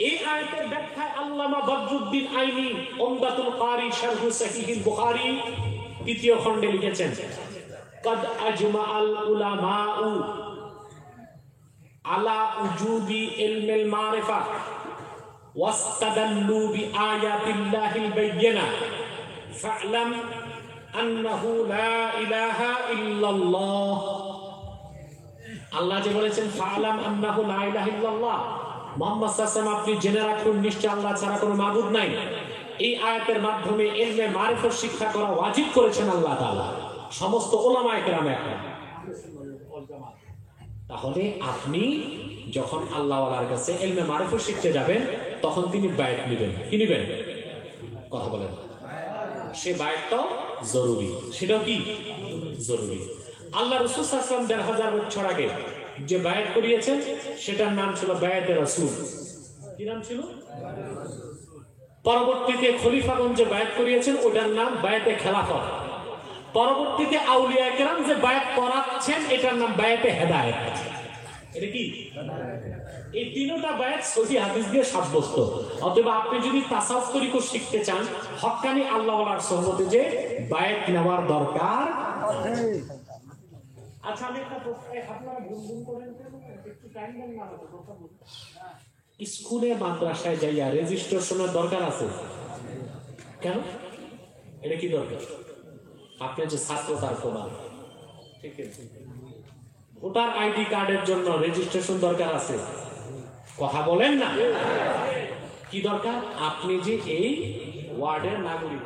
এই আয়াতের ব্যাখ্যায় আল্লামা বদরুদ্দিন আইনি উমদাতুল কারি শারহ সহিহুল বুখারী 3য় খণ্ডে লিখেছেন قد اجمع العلماء على وجوب علم المعرفة واستدلوا بآيات الله البينة فاعلم أنه لا إله إلا الله। আল্লাহ যে বলেছেন ফা'লাম আন্নাহু লা ইলাহা ইল্লাল্লাহ, মুহাম্মদ সাল্লাল্লাহু আলাইহি ওয়াসাল্লাম আপনি জেনে রাখুন নিশ্চয় আল্লাহ ছাড়া কোনো মাবুদ নাই। এই আয়াতের মাধ্যমে ইলমে মারিফত শিক্ষা করা ওয়াজিব করেছেন আল্লাহ তাআলা সমস্ত উলামায়ে কেরামে। তাহলে আপনি যখন আল্লাহ ওয়ালার কাছে ইলমে মারিফত শিখতে যাবেন তখন তিনি বায়াত নেবেন। কি নেবেন? কথা বলেন। সে বায়াতটাও জরুরি। সেটাও কি জরুরি? আল্লাহ রাসূল সাল্লাল্লাহু আলাইহি ওয়াসাল্লাম ১৫০০ বছর আগে যে বায়াত করিয়েছেন সেটার নাম ছিল বায়াতে রাসূল। কি নাম ছিল? পরবর্তীতে খলিফাগণ যে বায়াত করিয়েছেন ওটার নাম বায়াতে খেলাফত। পরবর্তীতে আউলিয়া কেরাম যে বায়াত করাচ্ছেন এটার নাম বায়াতে হেদায়েত। এটা কি? এই তিনটা বায়াত সহিহ হাদিস দিয়ে সাব্যস্ত। অতএব আপনি যদি তাসাউফ তরিকত শিখতে চান হক্কানি আল্লাহ ওয়ালার সুন্নতে যে বায়াত নেওয়ার দরকার। আচ্ছা আমি একটা আপনারা গুনগুন করেন একটু টাইম দেন না আমাকে কথা বলুন। স্কুলে মাদ্রাসায় যাইয়া রেজিস্ট্রেশনের দরকার আছে কেন? এটা কি দরকার? আপনি যে ছাত্র তার প্রমাণ। ঠিক আছে, ভোটার আইডি কার্ডের জন্য রেজিস্ট্রেশন দরকার আছে? কথা বলেন না। কি দরকার? আপনি যে এই ওয়ার্ডের নাগরিক,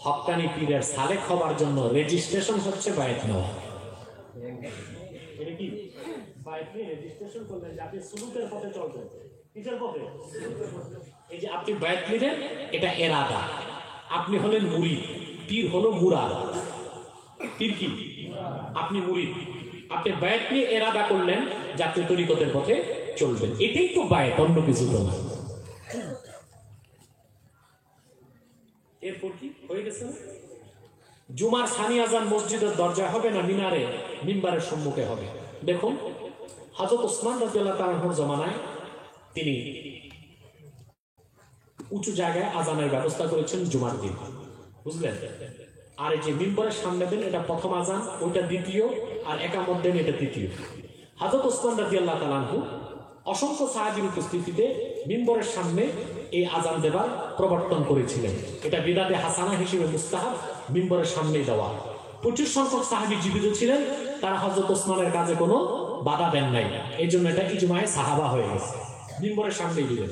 হক্কানি পীরের সালেক হবার জন্য রেজিস্ট্রেশন হচ্ছে বায়াত নেওয়া। এটা কি? বায়াত নিয়ে রেজিস্ট্রেশন করলেন যে আপনি সুলুকের পথে চলবেন। কিসের পথে? এই যে আপনি বায়াত নিলেন এটা এরাদা। আপনি হলেন মুরিদ, পীর হলো মুরাদ। পীর কি? আপনি মুরিদ। আপনি বায়াত নিয়ে এরাদা করলেন যে আপনি তরিকতের পথে চলবেন। এটাই তো বায়াত, অন্য কিছু তো না। এরপর কি হয়ে গেছে? জুমার সানি আজান মসজিদের দরজায় হবে না মিনারে মিম্বারের সম্মুখে হবে? দেখুন হযরত ওসমান রাদিয়াল্লাহু তাআলা আনহুর জামানায় তিনি উঁচু জায়গায় আজানের ব্যবস্থা করেছেন জুমার দিন, বুঝলেন? আর এই যে মিম্বরের সামনে দেন এটা প্রথম আজান, ওইটা দ্বিতীয়, আর একামত দেন এটা তৃতীয়। হযরত ওসমান রাদিয়াল্লাহু তাআলা আনহু অসংখ্য সাহাবীর উপস্থিতিতে মিম্বরের সামনে এই আজান দেবার প্রবর্তন করেছিলেন। এটা বিদাতে হাসানা হিসেবে মুস্তাহাব মিম্বরের সামনে দেওয়া। প্রচুর সংখ্যক সাহাবী জীবিত ছিলেন, তারা হযরত ওসমানের কাজে কোনো বাধা দেন নাই। এই জন্য এটা ইজমায়ে সাহাবা হয়ে গেছে, মিম্বরের সামনেই দিলেন।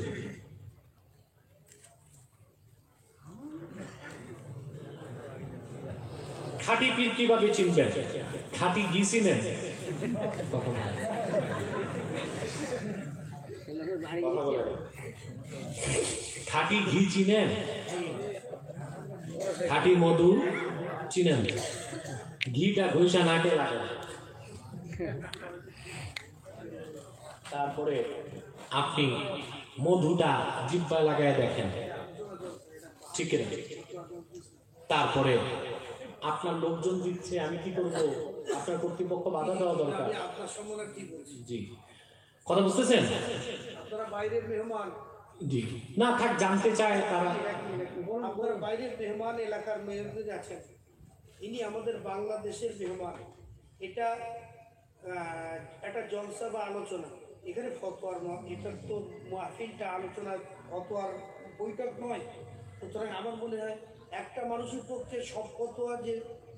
খাঁটি পীর কিভাবে চিনবেন? খাঁটি ঘি চিনেন? খাঁটি ঘি চিনেন? খাঁটি মধু চিনেন? ঘিটা ঘুষা নাকে লাগে, তারপরে আপনি মধুটা জিহ্বায় লাগায় দেখেন, ঠিক না? তারপরে আপনার লোকজন দিচ্ছে, আমি কি করবো? আপনার কর্তৃপক্ষ বাধা দেওয়া দরকার। জি, কথা বুঝতেছেন? আপনারা বাইরের মেহমান। জি, না থাক, জানতে চায় তারা। আপনারা বাইরের মেহমান, এলাকার মেয়র আছেন, ইনি আমাদের বাংলাদেশের মেহমান। এটা একটা জলসা বা আলোচনা, এখানে ফতোয়ার নয়, এটা তো মাহফিলটা আলোচনা ফতোয়ার বৈঠক নয়। সুতরাং আমার মনে হয় একটা মানুষের পক্ষে সব ফতোয়া যে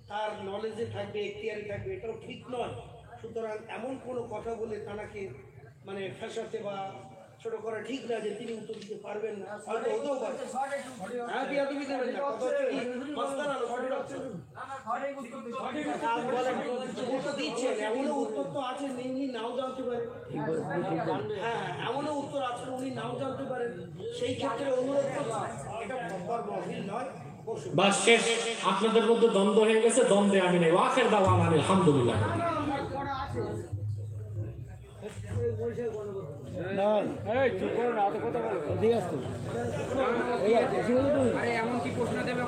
তার নলেজে থাকবে, এখতিয়ারে থাকবে, এটাও ঠিক নয়। সুতরাং এমন কোনো কথা বলে তাকে মানে ফেসাতে বা ছোট করা ঠিক না যে তিনি উত্তর দিতে পারবেন না, হয়তো হতেও পারে। হ্যাঁ, বিয়া তুমি দেবেন না, কথা হচ্ছে কি মাস্টার আলোচনা দিচ্ছেন, এমনও উত্তর তো আছে উনি নাও জানতে পারেন। হ্যাঁ, এমনও উত্তর আছে উনি নাও জানতে পারেন। সেই ক্ষেত্রে অনুরোধ করছি, এটা ফতোয়ার মাহফিল নয়। বাস শেষ, আপনাদের মধ্যে দ্বন্দ্ব হয়ে গেছে, দ্বন্দ্বে আমি নেই। আখির দাওয়ানা আলহামদুলিল্লাহ। এমন কি প্রশ্ন দেবে